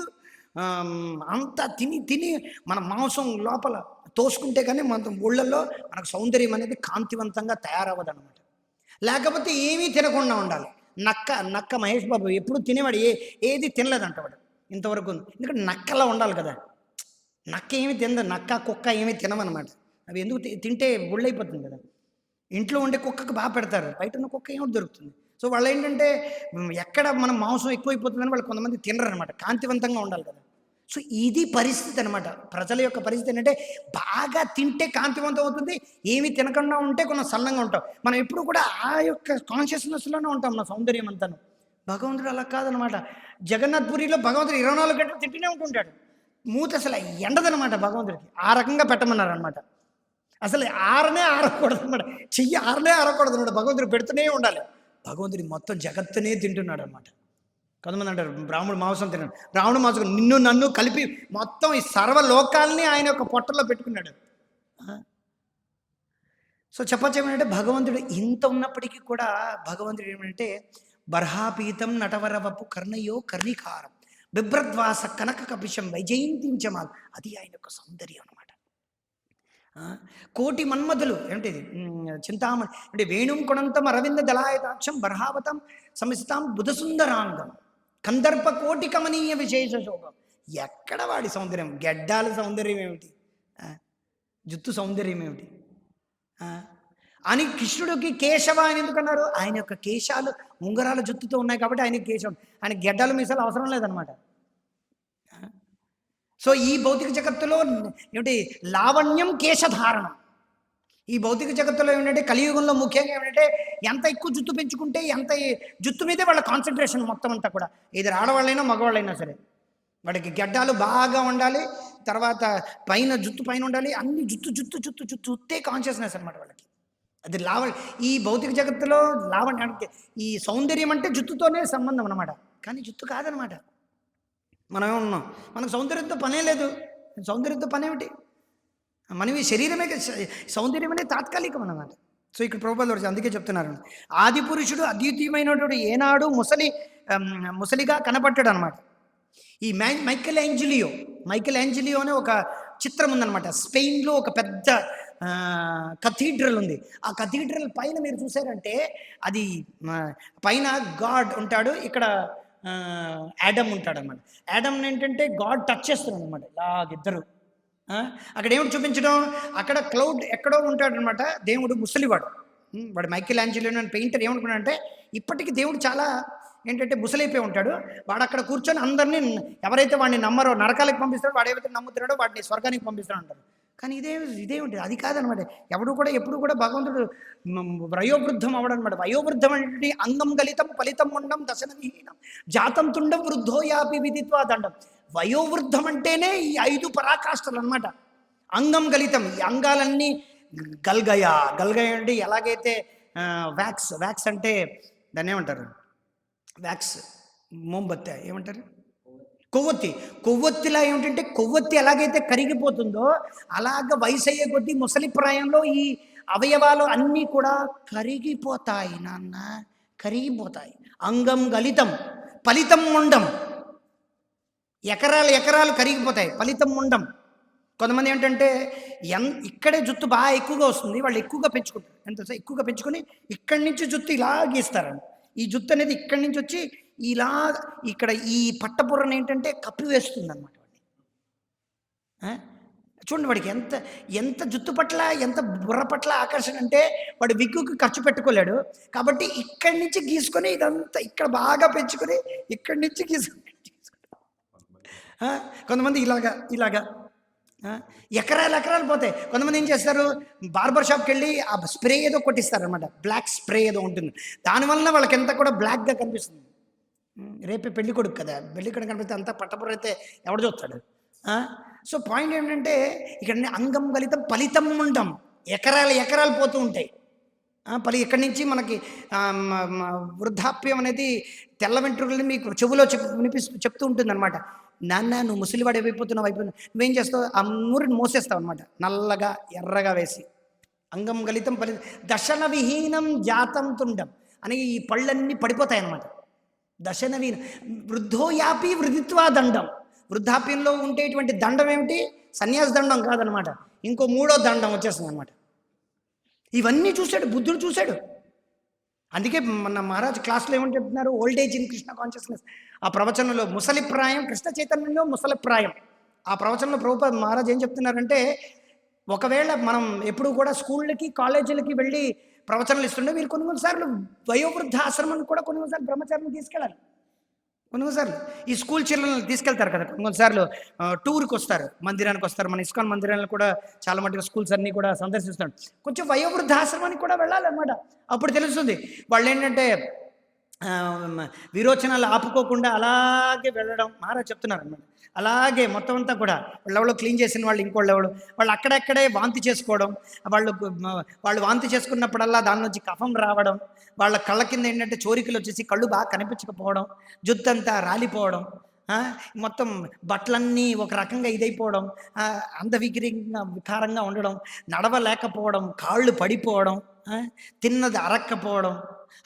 అంతా తిని మన మాంసం లోపల తోసుకుంటే కానీ మన ఊళ్ళల్లో మనకు సౌందర్యం అనేది కాంతివంతంగా తయారవ్వదు అనమాట. లేకపోతే ఏమీ తినకుండా ఉండాలి. నక్క మహేష్ బాబు ఎప్పుడు తినేవాడు, ఏది తినలేదంట వాడు ఇంతవరకు. ఎందుకంటే నక్కలా ఉండాలి కదా. నక్క ఏమి తినదు, నక్క కుక్క ఏమీ తినవన్నమాట. అవి ఎందుకు తింటే ఒళ్ళైపోతుంది కదా. ఇంట్లో ఉండే కుక్కకు బాగా పెడతారు, బయట ఉన్న కుక్క ఏమిటి దొరుకుతుంది. సో వాళ్ళు ఏంటంటే ఎక్కడ మనం మాంసం ఎక్కువైపోతుందని వాళ్ళు కొంతమంది తినరు అనమాట. కాంతివంతంగా ఉండాలి కదా. సో ఇది పరిస్థితి అనమాట. ప్రజల యొక్క పరిస్థితి ఏంటంటే బాగా తింటే కాంతివంతం అవుతుంది, ఏమి తినకుండా ఉంటే కొంచెం సల్లంగా ఉంటాం. మనం ఎప్పుడు కూడా ఆ యొక్క కాన్షియస్నెస్లోనే ఉంటాం మన సౌందర్యం అంతాను. భగవంతుడు అలా కాదనమాట. జగన్నాథ్పురిలో భగవంతుడు 24 గంటలు తింటూనే ఉంటుంటాడు. మూత అసలు ఎండదనమాట భగవంతుడికి. ఆ రకంగా పెట్టమన్నారనమాట. అసలు ఆరకూడదు అనమాట. చెయ్యి ఆరకూడదు అనమాట. భగవంతుడు పెడుతూనే ఉండాలి. భగవంతుడి మొత్తం జగత్తునే తింటున్నాడు అనమాట. కొంతమంది అంటారు బ్రాహ్మణుడు మాంసం తిన్నాడు. రావణుడు మాంసం నిన్ను నన్ను కలిపి మొత్తం ఈ సర్వలోకాల్ని ఆయన యొక్క పొట్టలో పెట్టుకున్నాడు. సో చెప్పచ్చు ఏమంటే భగవంతుడు ఇంత ఉన్నప్పటికీ కూడా భగవంతుడు ఏమంటే బర్హాపీతం నటవరవపు కర్ణయో కర్ణికారం బిభ్రద్వాస కనక కపిశం వైజయంతించమాల్. అది ఆయన యొక్క సౌందర్యం అనమాట. కోటి మన్మధులు ఏంటిది చింతామణి అంటే వేణుం కొనంతం అరవింద దళాయతాక్షం బర్హావతం సమిస్తాం బుధసుందరాంగం కందర్ప కోటి కమనీయ విశేష శోభం. ఎక్కడ వాడి సౌందర్యం? గెడ్డాల సౌందర్యం ఏమిటి, జుత్తు సౌందర్యం ఏమిటి అని కృష్ణుడికి కేశవ అని ఎందుకన్నారు? ఆయన యొక్క కేశాలు ఉంగరాల జుత్తుతో ఉన్నాయి కాబట్టి ఆయన కేశవం. ఆయన గెడ్డలు మీసాలు అవసరం లేదనమాట. సో ఈ భౌతిక జగత్తులో ఏమిటి లావణ్యం కేశధారణం. ఈ భౌతిక జగత్తులో ఏమిటంటే కలియుగంలో ముఖ్యంగా ఏమిటంటే ఎంత ఎక్కువ జుత్తు పెంచుకుంటే ఎంత జుత్తు మీదే వాళ్ళ కాన్సన్ట్రేషన్ మొత్తం అంతా కూడా. ఇది ఆడవాళ్ళైనా మగవాళ్ళైనా సరే వాడికి గెడ్డాలు బాగా ఉండాలి, తర్వాత పైన జుత్తు పైన ఉండాలి, అన్ని జుత్తే కాన్షియస్నెస్ అనమాట వాళ్ళకి. అది ఈ భౌతిక జగత్తులో లావణ్యానికి ఈ సౌందర్యం అంటే జుత్తుతోనే సంబంధం అనమాట. కానీ జుత్తు కాదనమాట. మనమే ఉన్నాం, మనకు సౌందర్యంతో పనే లేదు. సౌందర్యంతో పనేమిటి? మనవి శరీరమే, సౌందర్యం అనేది తాత్కాలికం అన్నమాట. సో ఇక్కడ ప్రభుపాదులు అందుకే చెప్తున్నారు, ఆది పురుషుడు అద్వితీయమైనటువంటి ఏనాడు ముసలిగా కనబడ్డాడు అనమాట. ఈ మైకెల్ యాంజిలియో అనే ఒక చిత్రం ఉందన్నమాట. స్పెయిన్లో ఒక పెద్ద కథీడ్రల్ ఉంది. ఆ కథీడ్రల్ పైన మీరు చూసారంటే అది పైన గాడ్ ఉంటాడు, ఇక్కడ యాడమ్ ఉంటాడనమాట. యాడమ్ ఏంటంటే గాడ్ టచ్ చేస్తున్నాడు అనమాట, ఇలాగిద్దరు. అక్కడ ఏమిటి చూపించడం, అక్కడ క్లౌడ్ ఎక్కడో ఉంటాడనమాట దేవుడు, ముసలివాడు. వాడు మైకెల్ యాంజిలియో అని పెయింటర్ ఏమనుకున్నాడంటే ఇప్పటికీ దేవుడు చాలా ఏంటంటే ముసలైపోయి ఉంటాడు. వాడు అక్కడ కూర్చొని అందరినీ ఎవరైతే వాడిని నమ్మరో నరకాలకు పంపిస్తాడో, వాడు ఏవైతే నమ్ముతున్నాడో వాడిని స్వర్గానికి పంపిస్తాడు అంటారు. కానీ ఇదేమిటి, అది కాదనమాట. ఎప్పుడు కూడా భగవంతుడు వయోవృద్ధం అవడం అనమాట. వయోవృద్ధం అంటే అంగం గలితం ఫలితం ఉండం దశన విహీనం జాతం తుండం వృద్ధో యాపి విదిత్వా దండం. వయోవృద్ధం అంటేనే ఈ 5 పరాకాష్ఠలు అనమాట. అంగం గలితం, ఈ అంగాలన్నీ గల్గయ అంటే ఎలాగైతే వ్యాక్స్ అంటే దాన్ని ఏమంటారు, వ్యాక్స్ మోంబత్తి ఏమంటారు, కొవ్వొత్తిలా ఏమిటంటే కొవ్వొత్తి ఎలాగైతే కరిగిపోతుందో అలాగ వయసు అయ్యే కొద్దీ ముసలి ప్రాయంలో ఈ అవయవాలు అన్నీ కూడా కరిగిపోతాయి నాన్న, కరిగిపోతాయి. అంగం గలితం ఫలితం ఉండం, ఎకరాలు కరిగిపోతాయి, ఫలితం ఉండం. కొంతమంది ఏంటంటే ఇక్కడే జుత్తు బాగా ఎక్కువగా వస్తుంది, వాళ్ళు ఎక్కువగా పెంచుకుంటారు. ఎంత ఎక్కువగా పెంచుకొని ఇక్కడి నుంచి జుత్తు ఇలా గీస్తారు. ఈ జుత్తు అనేది ఇక్కడి నుంచి వచ్చి ఇలా ఇక్కడ ఈ పట్టబుర్రను ఏంటంటే కప్పివేస్తుంది అనమాట. చూడండి వాడికి ఎంత జుత్తు పట్ల, ఎంత బుర్ర పట్ల ఆకర్షణ అంటే వాడు విగ్గుకి ఖర్చు పెట్టుకోలేడు కాబట్టి ఇక్కడి నుంచి గీసుకొని ఇదంతా ఇక్కడ బాగా పెంచుకొని ఇక్కడి నుంచి గీసుకొని కొంతమంది ఇలాగా ఎకరాలు పోతాయి. కొంతమంది ఏం చేస్తారు, బార్బర్ షాప్కి వెళ్ళి ఆ స్ప్రే ఏదో కొట్టిస్తారనమాట, బ్లాక్ స్ప్రే ఏదో ఉంటుంది. దానివల్ల వాళ్ళకి ఎంత కూడా బ్లాక్గా కనిపిస్తుంది. రేపే పెళ్లి కొడుకు కదా, పెళ్లి కొడుకు కనిపిస్తే అంతా పట్టపుర అయితే ఎవడు చూస్తాడు. సో పాయింట్ ఏంటంటే ఇక్కడ అంగం గలితం ఫలితం ఉండం, ఎకరాలు పోతూ ఉంటాయి. ఇక్కడి నుంచి మనకి వృద్ధాప్యం అనేది తెల్ల వెంట్రుకల్ని మీకు చెవులో చెప్తూ ఉంటుంది అనమాట. నాన్న నువ్వు ముసలివాడు అయిపోతున్నావు, నువ్వేం చేస్తావు, ఆ నూరిని మోసేస్తావు అనమాట, నల్లగా ఎర్రగా వేసి. అంగం గలితం ఫలితం దశన విహీనం జాతం తుండం అని ఈ పళ్ళన్నీ పడిపోతాయి అన్నమాట. దశన విహీనం వృద్ధో యాపి వృధిత్వా దండం. వృద్ధాప్యంలో ఉండేటువంటి దండం ఏమిటి, సన్యాస దండం కాదనమాట, ఇంకో 3వ దండం వచ్చేస్తుంది అనమాట. ఇవన్నీ చూశాడు, బుద్ధుడు చూశాడు. అందుకే మన మహారాజ్ క్లాస్లో ఏమని చెప్తున్నారు, old age in Krishna consciousness. ఆ ప్రవచనంలో ముసలిప్రాయం, కృష్ణ చైతన్యంలో ముసలిప్రాయం. ఆ ప్రవచనంలో ప్రభుపాద మహారాజ్ ఏం చెప్తున్నారంటే, ఒకవేళ మనం ఎప్పుడు కూడా స్కూళ్ళకి కాలేజీలకి వెళ్ళి ప్రవచనాలు ఇస్తుండే, మీరు కొన్నిసార్లు వయోవృద్ధ ఆశ్రమానికి కూడా కొన్నిసార్లు బ్రహ్మచారిని తీసుకెళ్ళాలి. కొన్నిసార్లు ఈ స్కూల్ చిల్డ్రన్ తీసుకెళ్తారు కదా, కొన్నిసార్లు టూర్కి వస్తారు, మందిరానికి వస్తారు. మన ఇస్కాన్ మందిరాలను కూడా చాలా మటుకు స్కూల్స్ అన్నీ కూడా సందర్శిస్తాడు. కొంచెం వయోవృద్ధ ఆశ్రమానికి కూడా వెళ్ళాలన్నమాట. అప్పుడు తెలుస్తుంది వాళ్ళు ఏంటంటే విరోచనాలు ఆపుకోకుండా అలాగే వెళ్ళడం. మహారాజ్ చెప్తున్నారు అన్నమాట. అలాగే మొత్తం అంతా కూడా వాళ్ళెవడో క్లీన్ చేసిన వాళ్ళు ఇంకోళ్ళు వాళ్ళు అక్కడెక్కడే వాంతి చేసుకోవడం, వాళ్ళు వాంతి చేసుకున్నప్పుడల్లా దాని నుంచి కఫం రావడం, వాళ్ళ కళ్ళ కింద ఏంటంటే చోరికలు వచ్చేసి కళ్ళు బాగా కనిపించకపోవడం, జుత్తంతా రాలిపోవడం, మొత్తం బట్టలన్నీ ఒక రకంగా ఇదైపోవడం, వికారంగా ఉండడం, నడవలేకపోవడం, కాళ్ళు పడిపోవడం, తిన్నది అరక్కపోవడం,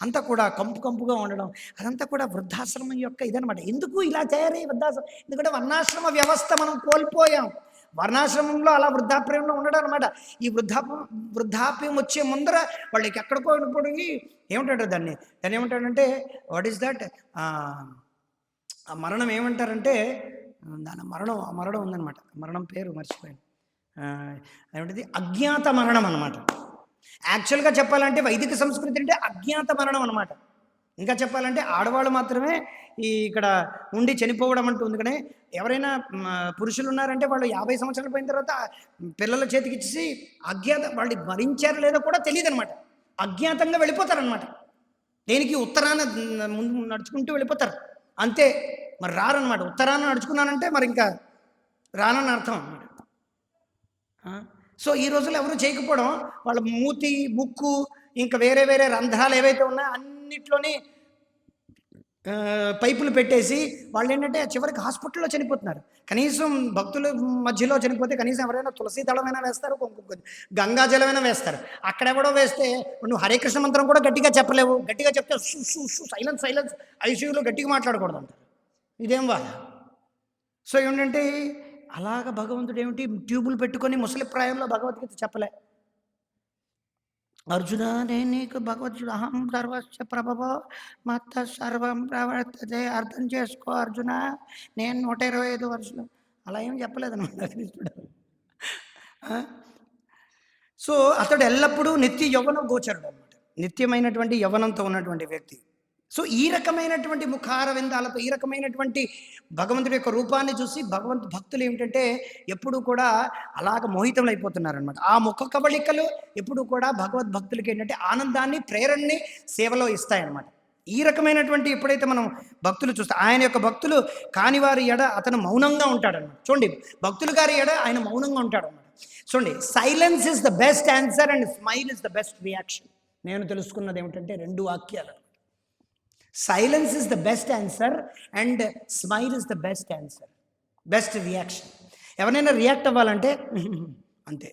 అంతా కూడా కంపుగా ఉండడం. అదంతా కూడా వృద్ధాశ్రమం యొక్క ఇదనమాట. ఎందుకు ఇలా తయారయ్యే వృద్ధాశ్రమం? ఎందుకంటే వర్ణాశ్రమ వ్యవస్థ మనం కోల్పోయాం. వర్ణాశ్రమంలో అలా వృద్ధాప్యంలో ఉండడం అనమాట. ఈ వృద్ధాప్యం వచ్చే ముందర వాళ్ళకి ఎక్కడికో పోయి ఏమంటాడు దాన్ని ఏమంటాడంటే, వాట్ ఈస్ దట్, ఆ మరణం ఏమంటారంటే, దాని మరణం ఉందన్నమాట. మరణం పేరు మర్చిపోయాను. ఏమిటిది, అజ్ఞాత మరణం అనమాట. యాక్చువల్గా చెప్పాలంటే వైదిక సంస్కృతి అంటే అజ్ఞాత మరణం అనమాట. ఇంకా చెప్పాలంటే ఆడవాళ్ళు మాత్రమే ఇక్కడ ఉండి చనిపోవడం అంటూ ఉంది. కానీ ఎవరైనా పురుషులు ఉన్నారంటే వాళ్ళు 50 సంవత్సరాలు పోయిన తర్వాత పిల్లల చేతికి ఇచ్చేసి వాళ్ళు మరించారు లేదో కూడా తెలియదు అనమాట. అజ్ఞాతంగా వెళ్ళిపోతారనమాట. దేనికి ఉత్తరాన ముందు నడుచుకుంటూ వెళ్ళిపోతారు అంతే. మరి రారనమాట. ఉత్తరాన నడుచుకున్నానంటే మరి ఇంకా రానని అర్థం అన్నమాట. సో ఈ రోజుల్లో ఎవరు చేయకపోవడం, వాళ్ళ మూతి, ముక్కు, ఇంకా వేరే రంధ్రాలు ఏవైతే ఉన్నాయో అన్నిట్లోని పైపులు పెట్టేసి వాళ్ళు ఏంటంటే చివరికి హాస్పిటల్లో చనిపోతున్నారు. కనీసం భక్తుల మధ్యలో చనిపోతే కనీసం ఎవరైనా తులసి దళమైనా వేస్తారు, గంగాజలమైనా వేస్తారు. అక్కడెవడో వేస్తే నువ్వు హరే కృష్ణ మంత్రం కూడా గట్టిగా చెప్పలేవు. గట్టిగా చెప్తే సైలెన్స్ ఐసీయూలో గట్టిగా మాట్లాడకూడదు అంటారు. ఇదేం వాద? సో ఏంటంటే అలాగ భగవంతుడు ఏమిటి ట్యూబులు పెట్టుకొని ముసలి ప్రాయంలో భగవద్గీత చెప్పలే. అర్జున నేను నీకు భగవద్గీత అహం సర్వస్య ప్రభవో మత్త సర్వం ప్రవర్తతే అర్థం చేసుకో అర్జున, నేను 125 వర్షాలు అలా ఏం చెప్పలేదన్నమాట కృష్ణుడు. ఆ? సో అతడు ఎల్లప్పుడూ నిత్య యవ్వనం గోచరుడు అనమాట, నిత్యమైనటువంటి యవ్వనంతో ఉన్నటువంటి వ్యక్తి. సో ఈ రకమైనటువంటి ముఖార విందాలతో ఈ రకమైనటువంటి భగవంతుడి యొక్క రూపాన్ని చూసి భక్తులు ఏమిటంటే ఎప్పుడు కూడా అలాగ మోహితం అయిపోతున్నారనమాట. ఆ ముఖ కవళికలు ఎప్పుడు కూడా భగవద్భక్తులకి ఏంటంటే ఆనందాన్ని, ప్రేరణని సేవలో ఇస్తాయన్నమాట. ఈ రకమైనటువంటి ఎప్పుడైతే మనం భక్తులు చూస్తే ఆయన యొక్క భక్తులు కాని వారి ఎడ అతను మౌనంగా ఉంటాడన్నమాట. చూడండి, భక్తులు గారి ఎడ ఆయన మౌనంగా ఉంటాడన్నమాట. చూడండి, silence is the best answer and smile is the best reaction. నేను తెలుసుకున్నది ఏమిటంటే 2 వాక్యాలు. Silence is the best answer and smile is the best answer, best reaction. ఎవరైనా రియాక్ట్ అవ్వాలంటే అంతే.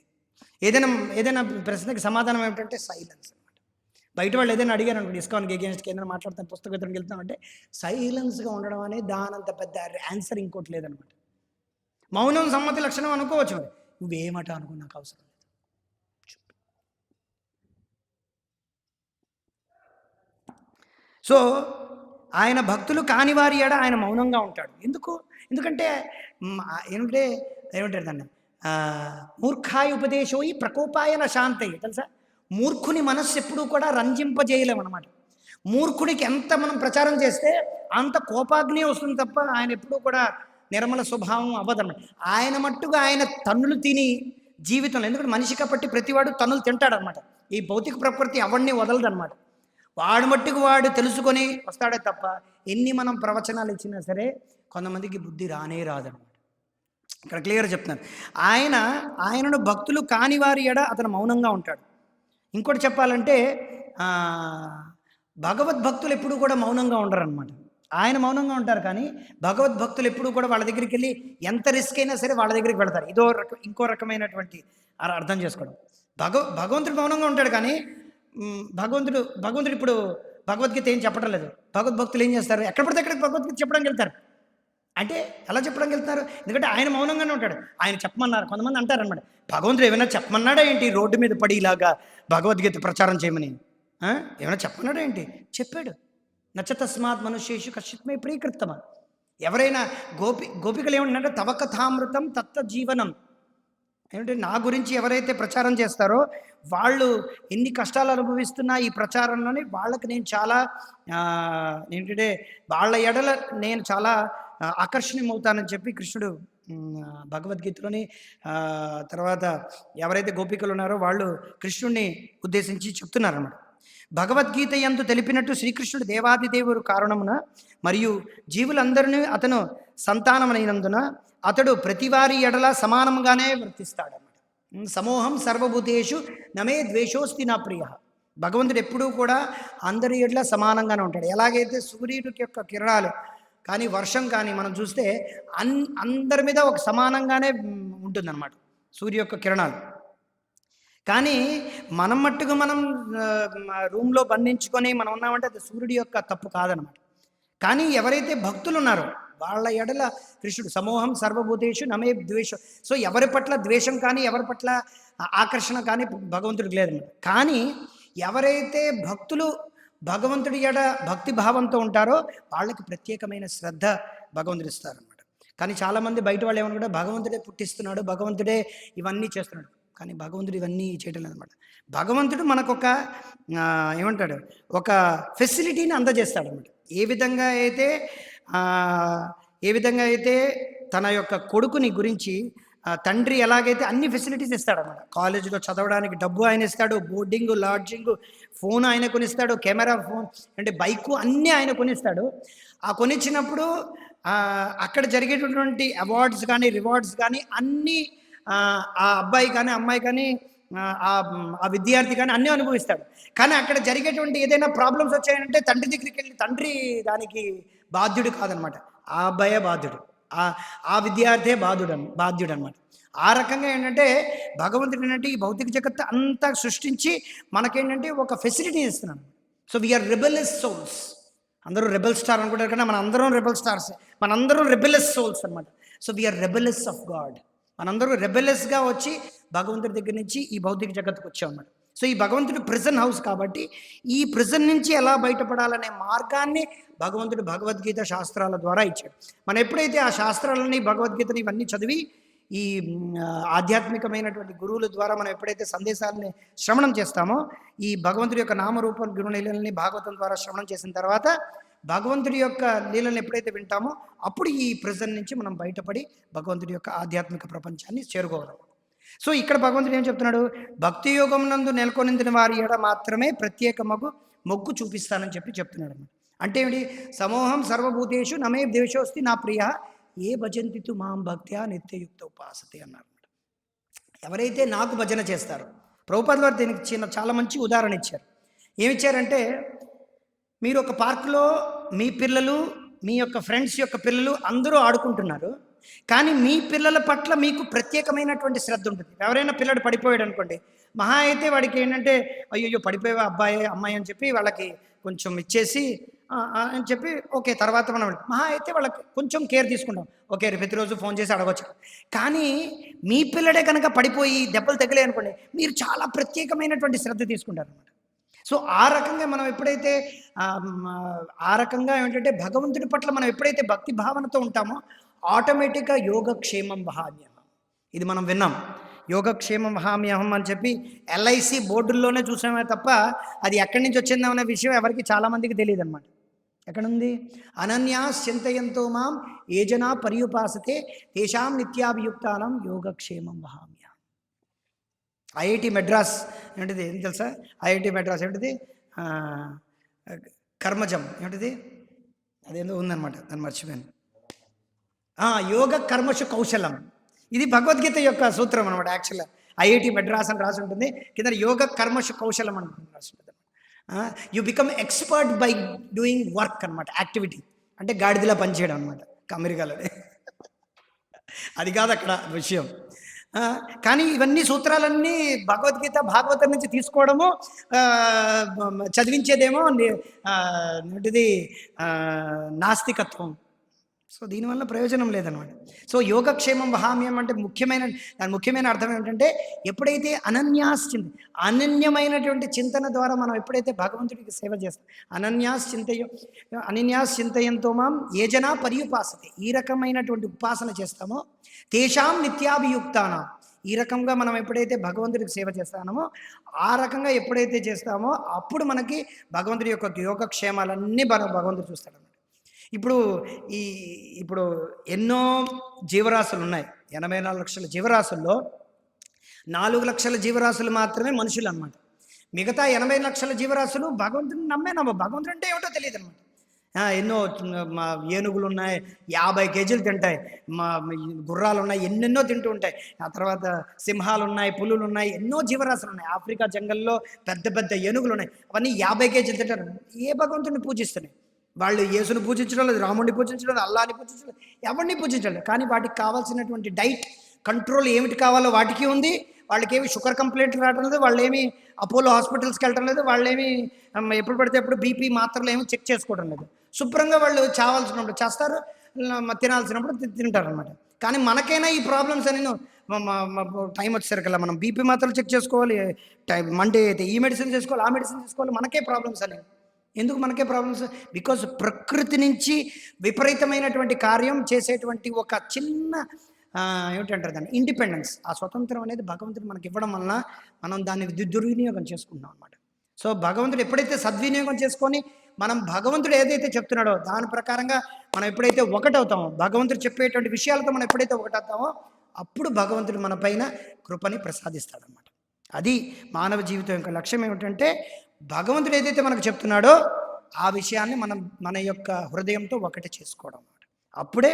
ఏదైనా ప్రశ్నకి సమాధానం ఏమిటంటే సైలెన్స్ అనమాట. బయట వాళ్ళు ఏదైనా అడిగారు అనుకోండి, ఇస్కాన్కి ఎగేన్స్ట్కి ఏదైనా మాట్లాడతాను, పుస్తకం వెళ్తామంటే సైలెన్స్గా ఉండడం అనేది దానంత పెద్ద ఆన్సర్ ఇంకోటి లేదనమాట. మౌనం సమ్మతి లక్షణం అనుకోవచ్చు, నువ్వేమట అనుకో, నాకు అవసరం లేదు. సో ఆయన భక్తులు కాని వారి ఎడ ఆయన మౌనంగా ఉంటాడు. ఎందుకంటే ఏమంటారు దాన్ని, మూర్ఖాయ ఉపదేశోయి ప్రకోపాయన శాంతయ్య. తెలుసా, మూర్ఖుని మనస్సు ఎప్పుడూ కూడా రంజింపజేయలేమన్నమాట. మూర్ఖుడికి ఎంత మనం ప్రచారం చేస్తే అంత కోపాగ్ని వస్తుంది తప్ప ఆయన ఎప్పుడూ కూడా నిర్మల స్వభావం అవ్వదన్నమాట. ఆయన మట్టుగా ఆయన తన్నులు తిని జీవితంలో, ఎందుకంటే మనిషి కాబట్టి ప్రతివాడు తన్నులు తింటాడనమాట. ఈ భౌతిక ప్రకృతి ఎవరిని వదలదన్నమాట. వాడు మట్టుకు వాడు తెలుసుకొని వస్తాడే తప్ప ఎన్ని మనం ప్రవచనాలు ఇచ్చినా సరే కొంతమందికి బుద్ధి రానే రాదనమాట. ఇక్కడ క్లియర్గా చెప్తున్నాను, ఆయనను భక్తులు కాని వారి ఎడ అతను మౌనంగా ఉంటాడు. ఇంకోటి చెప్పాలంటే భగవద్భక్తులు ఎప్పుడు కూడా మౌనంగా ఉండరు అనమాట. ఆయన మౌనంగా ఉంటారు, కానీ భగవద్భక్తులు ఎప్పుడు కూడా వాళ్ళ దగ్గరికి వెళ్ళి ఎంత రిస్క్ అయినా సరే వాళ్ళ దగ్గరికి వెళ్తారు. ఇంకో రకమైనటువంటి అర్థం చేసుకోవడం. భగవంతుడు మౌనంగా ఉంటాడు, కానీ భగవంతుడు ఇప్పుడు భగవద్గీత ఏం చెప్పడం లేదు. భగవద్భక్తులు ఏం చేస్తారు, ఎక్కడ పడితే ఎక్కడికి భగవద్గీత చెప్పడానికి వెళ్తారు. అంటే ఎలా చెప్పడానికి వెళ్తున్నారు, ఎందుకంటే ఆయన మౌనంగానే ఉంటాడు. ఆయన చెప్పమన్నారు. కొంతమంది అంటారనమాట, భగవంతుడు ఏమైనా చెప్పమన్నాడా ఏంటి రోడ్డు మీద పడి ఇలాగా భగవద్గీత ప్రచారం చేయమని, ఏమైనా చెప్పమన్నాడా ఏంటి? చెప్పాడు. నచతస్మాత్ మనుష్యేషు కశ్చిత్మే ప్రీకృత్తమా. ఎవరైనా గోపికలు ఏమంటారంటే తవ కథామృతం తత్వ జీవనం. ఏమంటే నా గురించి ఎవరైతే ప్రచారం చేస్తారో వాళ్ళు ఎన్ని కష్టాలు అనుభవిస్తున్నా ఈ ప్రచారంలోని వాళ్ళకి నేను చాలా ఏంటంటే వాళ్ళ ఎడల నేను చాలా ఆకర్షణీయమవుతానని చెప్పి కృష్ణుడు భగవద్గీతలోని తర్వాత ఎవరైతే గోపికలు ఉన్నారో వాళ్ళు కృష్ణుడిని ఉద్దేశించి చెప్తున్నారన్నమాట. భగవద్గీత యందు తెలిపినట్టు శ్రీకృష్ణుడు దేవాదిదేవుడు కారణమున మరియు జీవులందరినీ అతను సంతానమైనందున అతడు ప్రతివారి ఎడల సమానంగానే వర్తిస్తాడన్నమాట. సమూహం సర్వభూతేషు నమే ద్వేషోస్తి నా ప్రియ. భగవంతుడు ఎప్పుడూ కూడా అందరి ఎడల సమానంగానే ఉంటాడు. ఎలాగైతే సూర్యుడికి యొక్క కిరణాలు కానీ వర్షం కానీ మనం చూస్తే అందరి మీద ఒక సమానంగానే ఉంటుందన్నమాట సూర్య యొక్క కిరణాలు. కానీ మనం మట్టుకు మనం రూమ్లో బంధించుకొని మనం ఉన్నామంటే అది సూర్యుడి యొక్క తప్పు కాదనమాట. కానీ ఎవరైతే భక్తులు ఉన్నారో వాళ్ళ ఎడల కృష్ణుడు సమూహం సర్వభూతేషు నమే ద్వేషం. సో ఎవరి పట్ల ద్వేషం కానీ ఎవరి పట్ల ఆకర్షణ కానీ భగవంతుడికి లేదన్నమాట. కానీ ఎవరైతే భక్తులు భగవంతుడి ఎడ భక్తి భావంతో ఉంటారో వాళ్ళకి ప్రత్యేకమైన శ్రద్ధ భగవంతుడు ఇస్తారనమాట. కానీ చాలామంది బయట వాళ్ళు ఏమనుకుంటే భగవంతుడే పుట్టిస్తున్నాడు, భగవంతుడే ఇవన్నీ చేస్తున్నాడు. కానీ భగవంతుడు ఇవన్నీ చేయటం లేదన్నమాట. భగవంతుడు మనకొక ఏమంటాడు ఒక ఫెసిలిటీని అందజేస్తాడు అనమాట. ఏ విధంగా అయితే తన యొక్క కొడుకుని గురించి తండ్రి ఎలాగైతే అన్ని ఫెసిలిటీస్ ఇస్తాడన్నమాట. కాలేజీలో చదవడానికి డబ్బు ఆయన ఇస్తాడు, బోర్డింగ్ లాడ్జింగ్, ఫోన్ ఆయన కొనిస్తాడు, కెమెరా ఫోన్ అంటే బైకు అన్నీ ఆయన కొనిస్తాడు. ఆ కొనిచ్చినప్పుడు అక్కడ జరిగేటటువంటి అవార్డ్స్ కానీ రివార్డ్స్ కానీ అన్నీ ఆ అబ్బాయి కానీ అమ్మాయి కానీ ఆ విద్యార్థి కానీ అన్నీ అనుభవిస్తాడు. కానీ అక్కడ జరిగేటువంటి ఏదైనా ప్రాబ్లమ్స్ వచ్చాయంటే తండ్రి దగ్గరికి వెళ్ళి తండ్రి దానికి బాధ్యుడు కాదనమాట, ఆ అబ్బాయే బాధ్యుడు, ఆ విద్యార్థే బాధ్యుడు అనమాట. ఆ రకంగా ఏంటంటే భగవంతుడు ఏంటంటే ఈ భౌతిక జగత్తు అంతా సృష్టించి మనకేంటంటే ఒక ఫెసిలిటీ ఇస్తున్నాడు. So we are rebellious souls. అందరూ రెబెల్ స్టార్ అనుకుంటారు, కానీ మన అందరం రెబెల్ స్టార్స్, మనందరం రెబెలియస్ సోల్స్ అనమాట. So we are rebellious of God. మనందరూ రెబెలస్గా వచ్చి భగవంతుడి దగ్గర నుంచి ఈ భౌతిక జగత్తుకు వచ్చాం అన్నమాట. సో ఈ భగవంతుడి ప్రిజన్ హౌస్ కాబట్టి ఈ ప్రిజన్ నుంచి ఎలా బయటపడాలనే మార్గాన్ని భగవంతుడు భగవద్గీత శాస్త్రాల ద్వారా ఇచ్చాడు. మనం ఎప్పుడైతే ఆ శాస్త్రాలని, భగవద్గీతని ఇవన్నీ చదివి ఈ ఆధ్యాత్మికమైనటువంటి గురువుల ద్వారా మనం ఎప్పుడైతే సందేశాలని శ్రవణం చేస్తామో, ఈ భగవంతుడి యొక్క నామరూప గుణలీలని భాగవతం ద్వారా శ్రవణం చేసిన తర్వాత భగవంతుడి యొక్క లీలను ఎప్పుడైతే వింటామో అప్పుడు ఈ ప్రిజన్ నుంచి మనం బయటపడి భగవంతుడి యొక్క ఆధ్యాత్మిక ప్రపంచాన్ని చేరుకోగలం. సో ఇక్కడ భగవంతుడు ఏం చెప్తున్నాడు? భక్తి యోగం నందు నెలకొనిందిన వారి ఎడ మాత్రమే ప్రత్యేకమగు మొగ్గు చూపిస్తానని చెప్తున్నాడు అన్నమాట. అంటే ఏమిటి? సమూహం సర్వభూతేషు నమే దేశోస్తి నా ప్రియ ఏ భజంతితు మాం భక్త్యా నిత్యయుక్త ఉపాసతే అన్నారు. ఎవరైతే నాకు భజన చేస్తారో, ప్రభుపాదుల వారు దీనికి చాలా మంచి ఉదాహరణ ఇచ్చారు. ఏమిచ్చారంటే, మీరు ఒక పార్కులో మీ పిల్లలు, మీ యొక్క ఫ్రెండ్స్ యొక్క పిల్లలు అందరూ ఆడుకుంటున్నారు, కానీ మీ పిల్లల పట్ల మీకు ప్రత్యేకమైనటువంటి శ్రద్ధ ఉంటుంది. ఎవరైనా పిల్లడు పడిపోయాడు అనుకోండి, మహా అయితే వాడికి ఏంటంటే అయ్యో పడిపోయావా అబ్బాయి అమ్మాయి అని చెప్పి వాళ్ళకి కొంచెం ఇచ్చేసి అని చెప్పి ఓకే తర్వాత మనం మహా అయితే వాళ్ళకి కొంచెం కేర్ తీసుకుంటాం. ఓకే ప్రతిరోజు ఫోన్ చేసి అడగొచ్చు. కానీ మీ పిల్లడే కనుక పడిపోయి దెబ్బలు తగిలే అనుకోండి, మీరు చాలా ప్రత్యేకమైనటువంటి శ్రద్ధ తీసుకుంటారు అన్నమాట. సో ఆ రకంగా మనం ఎప్పుడైతే ఆ రకంగా ఏంటంటే భగవంతుడి పట్ల మనం ఎప్పుడైతే భక్తి భావనతో ఉంటామో ఆటోమేటిక్గా యోగక్షేమం వహామ్యహం, ఇది మనం విన్నాం. యోగక్షేమం వహామ్యహం అని చెప్పి ఎల్ఐసి బోర్డుల్లోనే చూసామే తప్ప అది ఎక్కడి నుంచి వచ్చిందనే విషయం ఎవరికి చాలామందికి తెలియదు అనమాట. ఎక్కడుంది? అనన్యాస్ చింతయంతో మాం ఏ జనా పర్యుపాసతే తేషాం నిత్యాభియుక్తానం యోగక్షేమం వహామ్యహం. ఐఐటి మెడ్రాస్ ఏంటిది ఏం తెలుసా? ఐఐటి మెడ్రాస్ ఏంటిది? కర్మజం ఏంటిది? అదేందో ఉందన్నమాట, దాన్ని మర్చిపోయాను. యోగ కర్మషు కౌశలం, ఇది భగవద్గీత యొక్క సూత్రం అనమాట. యాక్చువల్గా ఐఐటి మెడ్రాస్ అని రాసి ఉంటుంది, కింద యోగ కర్మషు కౌశలం అని రాసి ఉంటుంది. You become expert by doing work అనమాట. యాక్టివిటీ అంటే గాడిదలా పనిచేయడం అనమాట అమెరికాలో. అది కాదు అక్కడ విషయం. కానీ ఇవన్నీ సూత్రాలన్నీ భగవద్గీత భాగవతం నుంచి తీసుకోవడము, చదివించేదేమో ఏంటిది నాస్తికత్వం. సో దీనివల్ల ప్రయోజనం లేదనమాట. సో యోగక్షేమం వహామ్యం అంటే దాని ముఖ్యమైన అర్థం ఏమిటంటే, ఎప్పుడైతే అనన్యమైనటువంటి చింతన ద్వారా మనం ఎప్పుడైతే భగవంతుడికి సేవ చేస్తాం, అనన్యాస్ చింతయంతో మాం ఏ జనా పర్యుపాసతే, ఈ రకమైనటువంటి ఉపాసన చేస్తామో తేషాం నిత్యాభియుక్తానం, ఈ రకంగా మనం ఎప్పుడైతే భగవంతుడికి సేవ చేస్తామో ఆ రకంగా ఎప్పుడైతే చేస్తామో అప్పుడు మనకి భగవంతుడి యొక్క యోగక్షేమాలన్నీ భగవంతుడు చూస్తాడు. ఇప్పుడు ఎన్నో జీవరాశులు ఉన్నాయి. 84 లక్షల జీవరాశుల్లో 4 లక్షల జీవరాశులు మాత్రమే మనుషులు అన్నమాట. మిగతా 80 లక్షల జీవరాశులు భగవంతుడిని నమ్మవు. భగవంతుడు అంటే ఏమిటో తెలియదు అనమాట. ఎన్నో ఏనుగులు ఉన్నాయి, 50 కేజీలు తింటాయి. గుర్రాలు ఉన్నాయి, ఎన్నెన్నో తింటూ ఉంటాయి. ఆ తర్వాత సింహాలు ఉన్నాయి, పులులు ఉన్నాయి, ఎన్నో జీవరాశులు ఉన్నాయి. ఆఫ్రికా జంగల్లో పెద్ద పెద్ద ఏనుగులు ఉన్నాయి, అవన్నీ 50 కేజీలు తింటారు. ఏ భగవంతుడిని పూజిస్తున్నాయి వాళ్ళు? యేసుని పూజించడం లేదు, రాముడిని పూజించడం లేదు, అల్లాని పూజించడం లేదు, ఎవరిని పూజించడం లేదు. కానీ వాటికి కావాల్సినటువంటి డైట్ కంట్రోల్ ఏమిటి కావాలో వాటికి ఉంది. వాళ్ళకేమి షుగర్ కంప్లైంట్లు రావడం లేదు, వాళ్ళేమి అపోలో హాస్పిటల్స్కి వెళ్ళడం లేదు, వాళ్ళేమి ఎప్పుడు పడితే ఎప్పుడు బీపీ మాత్రలు ఏమి చెక్ చేసుకోవడం లేదు. శుభ్రంగా వాళ్ళు చావాల్సినప్పుడు చేస్తారు, తినాల్సినప్పుడు తింటారు అనమాట. కానీ మనకైనా ఈ ప్రాబ్లమ్స్ అని టైం వచ్చేసరికల్లా మనం బీపీ మాత్రలు చెక్ చేసుకోవాలి, మండే అయితే ఈ మెడిసిన్ చేసుకోవాలి, ఆ మెడిసిన్ చేసుకోవాలి, మనకే ప్రాబ్లమ్స్ అని. ఎందుకు మనకే ప్రాబ్లమ్స్? బికాజ్ ప్రకృతి నుంచి విపరీతమైనటువంటి కార్యం చేసేటువంటి ఒక చిన్న ఏమిటంటారు దాన్ని, ఇండిపెండెన్స్, ఆ స్వతంత్రం అనేది భగవంతుడు మనకి ఇవ్వడం వలన మనం దాన్ని దుర్వినియోగం చేసుకుంటాం అనమాట. సో భగవంతుడు ఎప్పుడైతే సద్వినియోగం చేసుకొని మనం భగవంతుడు ఏదైతే చెప్తున్నాడో దాని ప్రకారంగా మనం ఎప్పుడైతే ఒకటవుతామో, భగవంతుడు చెప్పేటువంటి విషయాలతో మనం ఎప్పుడైతే ఒకటవుతామో అప్పుడు భగవంతుడు మన పైన కృపని ప్రసాదిస్తాడనమాట. అది మానవ జీవితం యొక్క లక్ష్యం ఏమిటంటే, భగవంతుడు ఏదైతే మనకు చెప్తున్నాడో ఆ విషయాన్ని మన యొక్క హృదయంతో ఒకటి చేసుకోవడం అన్నమాట. అప్పుడే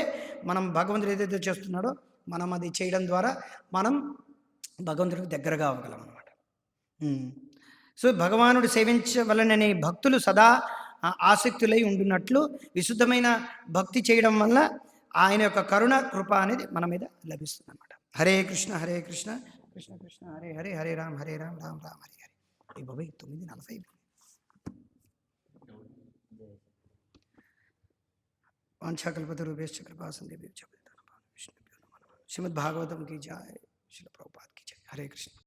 మనం భగవంతుడు ఏదైతే చేస్తున్నాడో మనం అది చేయడం ద్వారా మనం భగవంతుడికి దగ్గరగా అవ్వగలం అన్నమాట. సో భగవానుడు సేవించవలనని భక్తులు సదా ఆసక్తులై ఉండున్నట్లు విశుద్ధమైన భక్తి చేయడం వల్ల ఆయన యొక్క కరుణ కృప అనేది మన మీద లభిస్తుంది అన్నమాట. హరే కృష్ణ కృష్ణ కృష్ణ హరే హరే, హరే రామ్ రామ్ రామ్ హరే హరే. 9:40. వాంఛాకల్పతరుభ్యశ్చ కృపా సింధుభ్యశ్చ శ్రీమద్ భాగవతం की जय, श्रील प्रभुपाद की जय। हरे कृष्ण।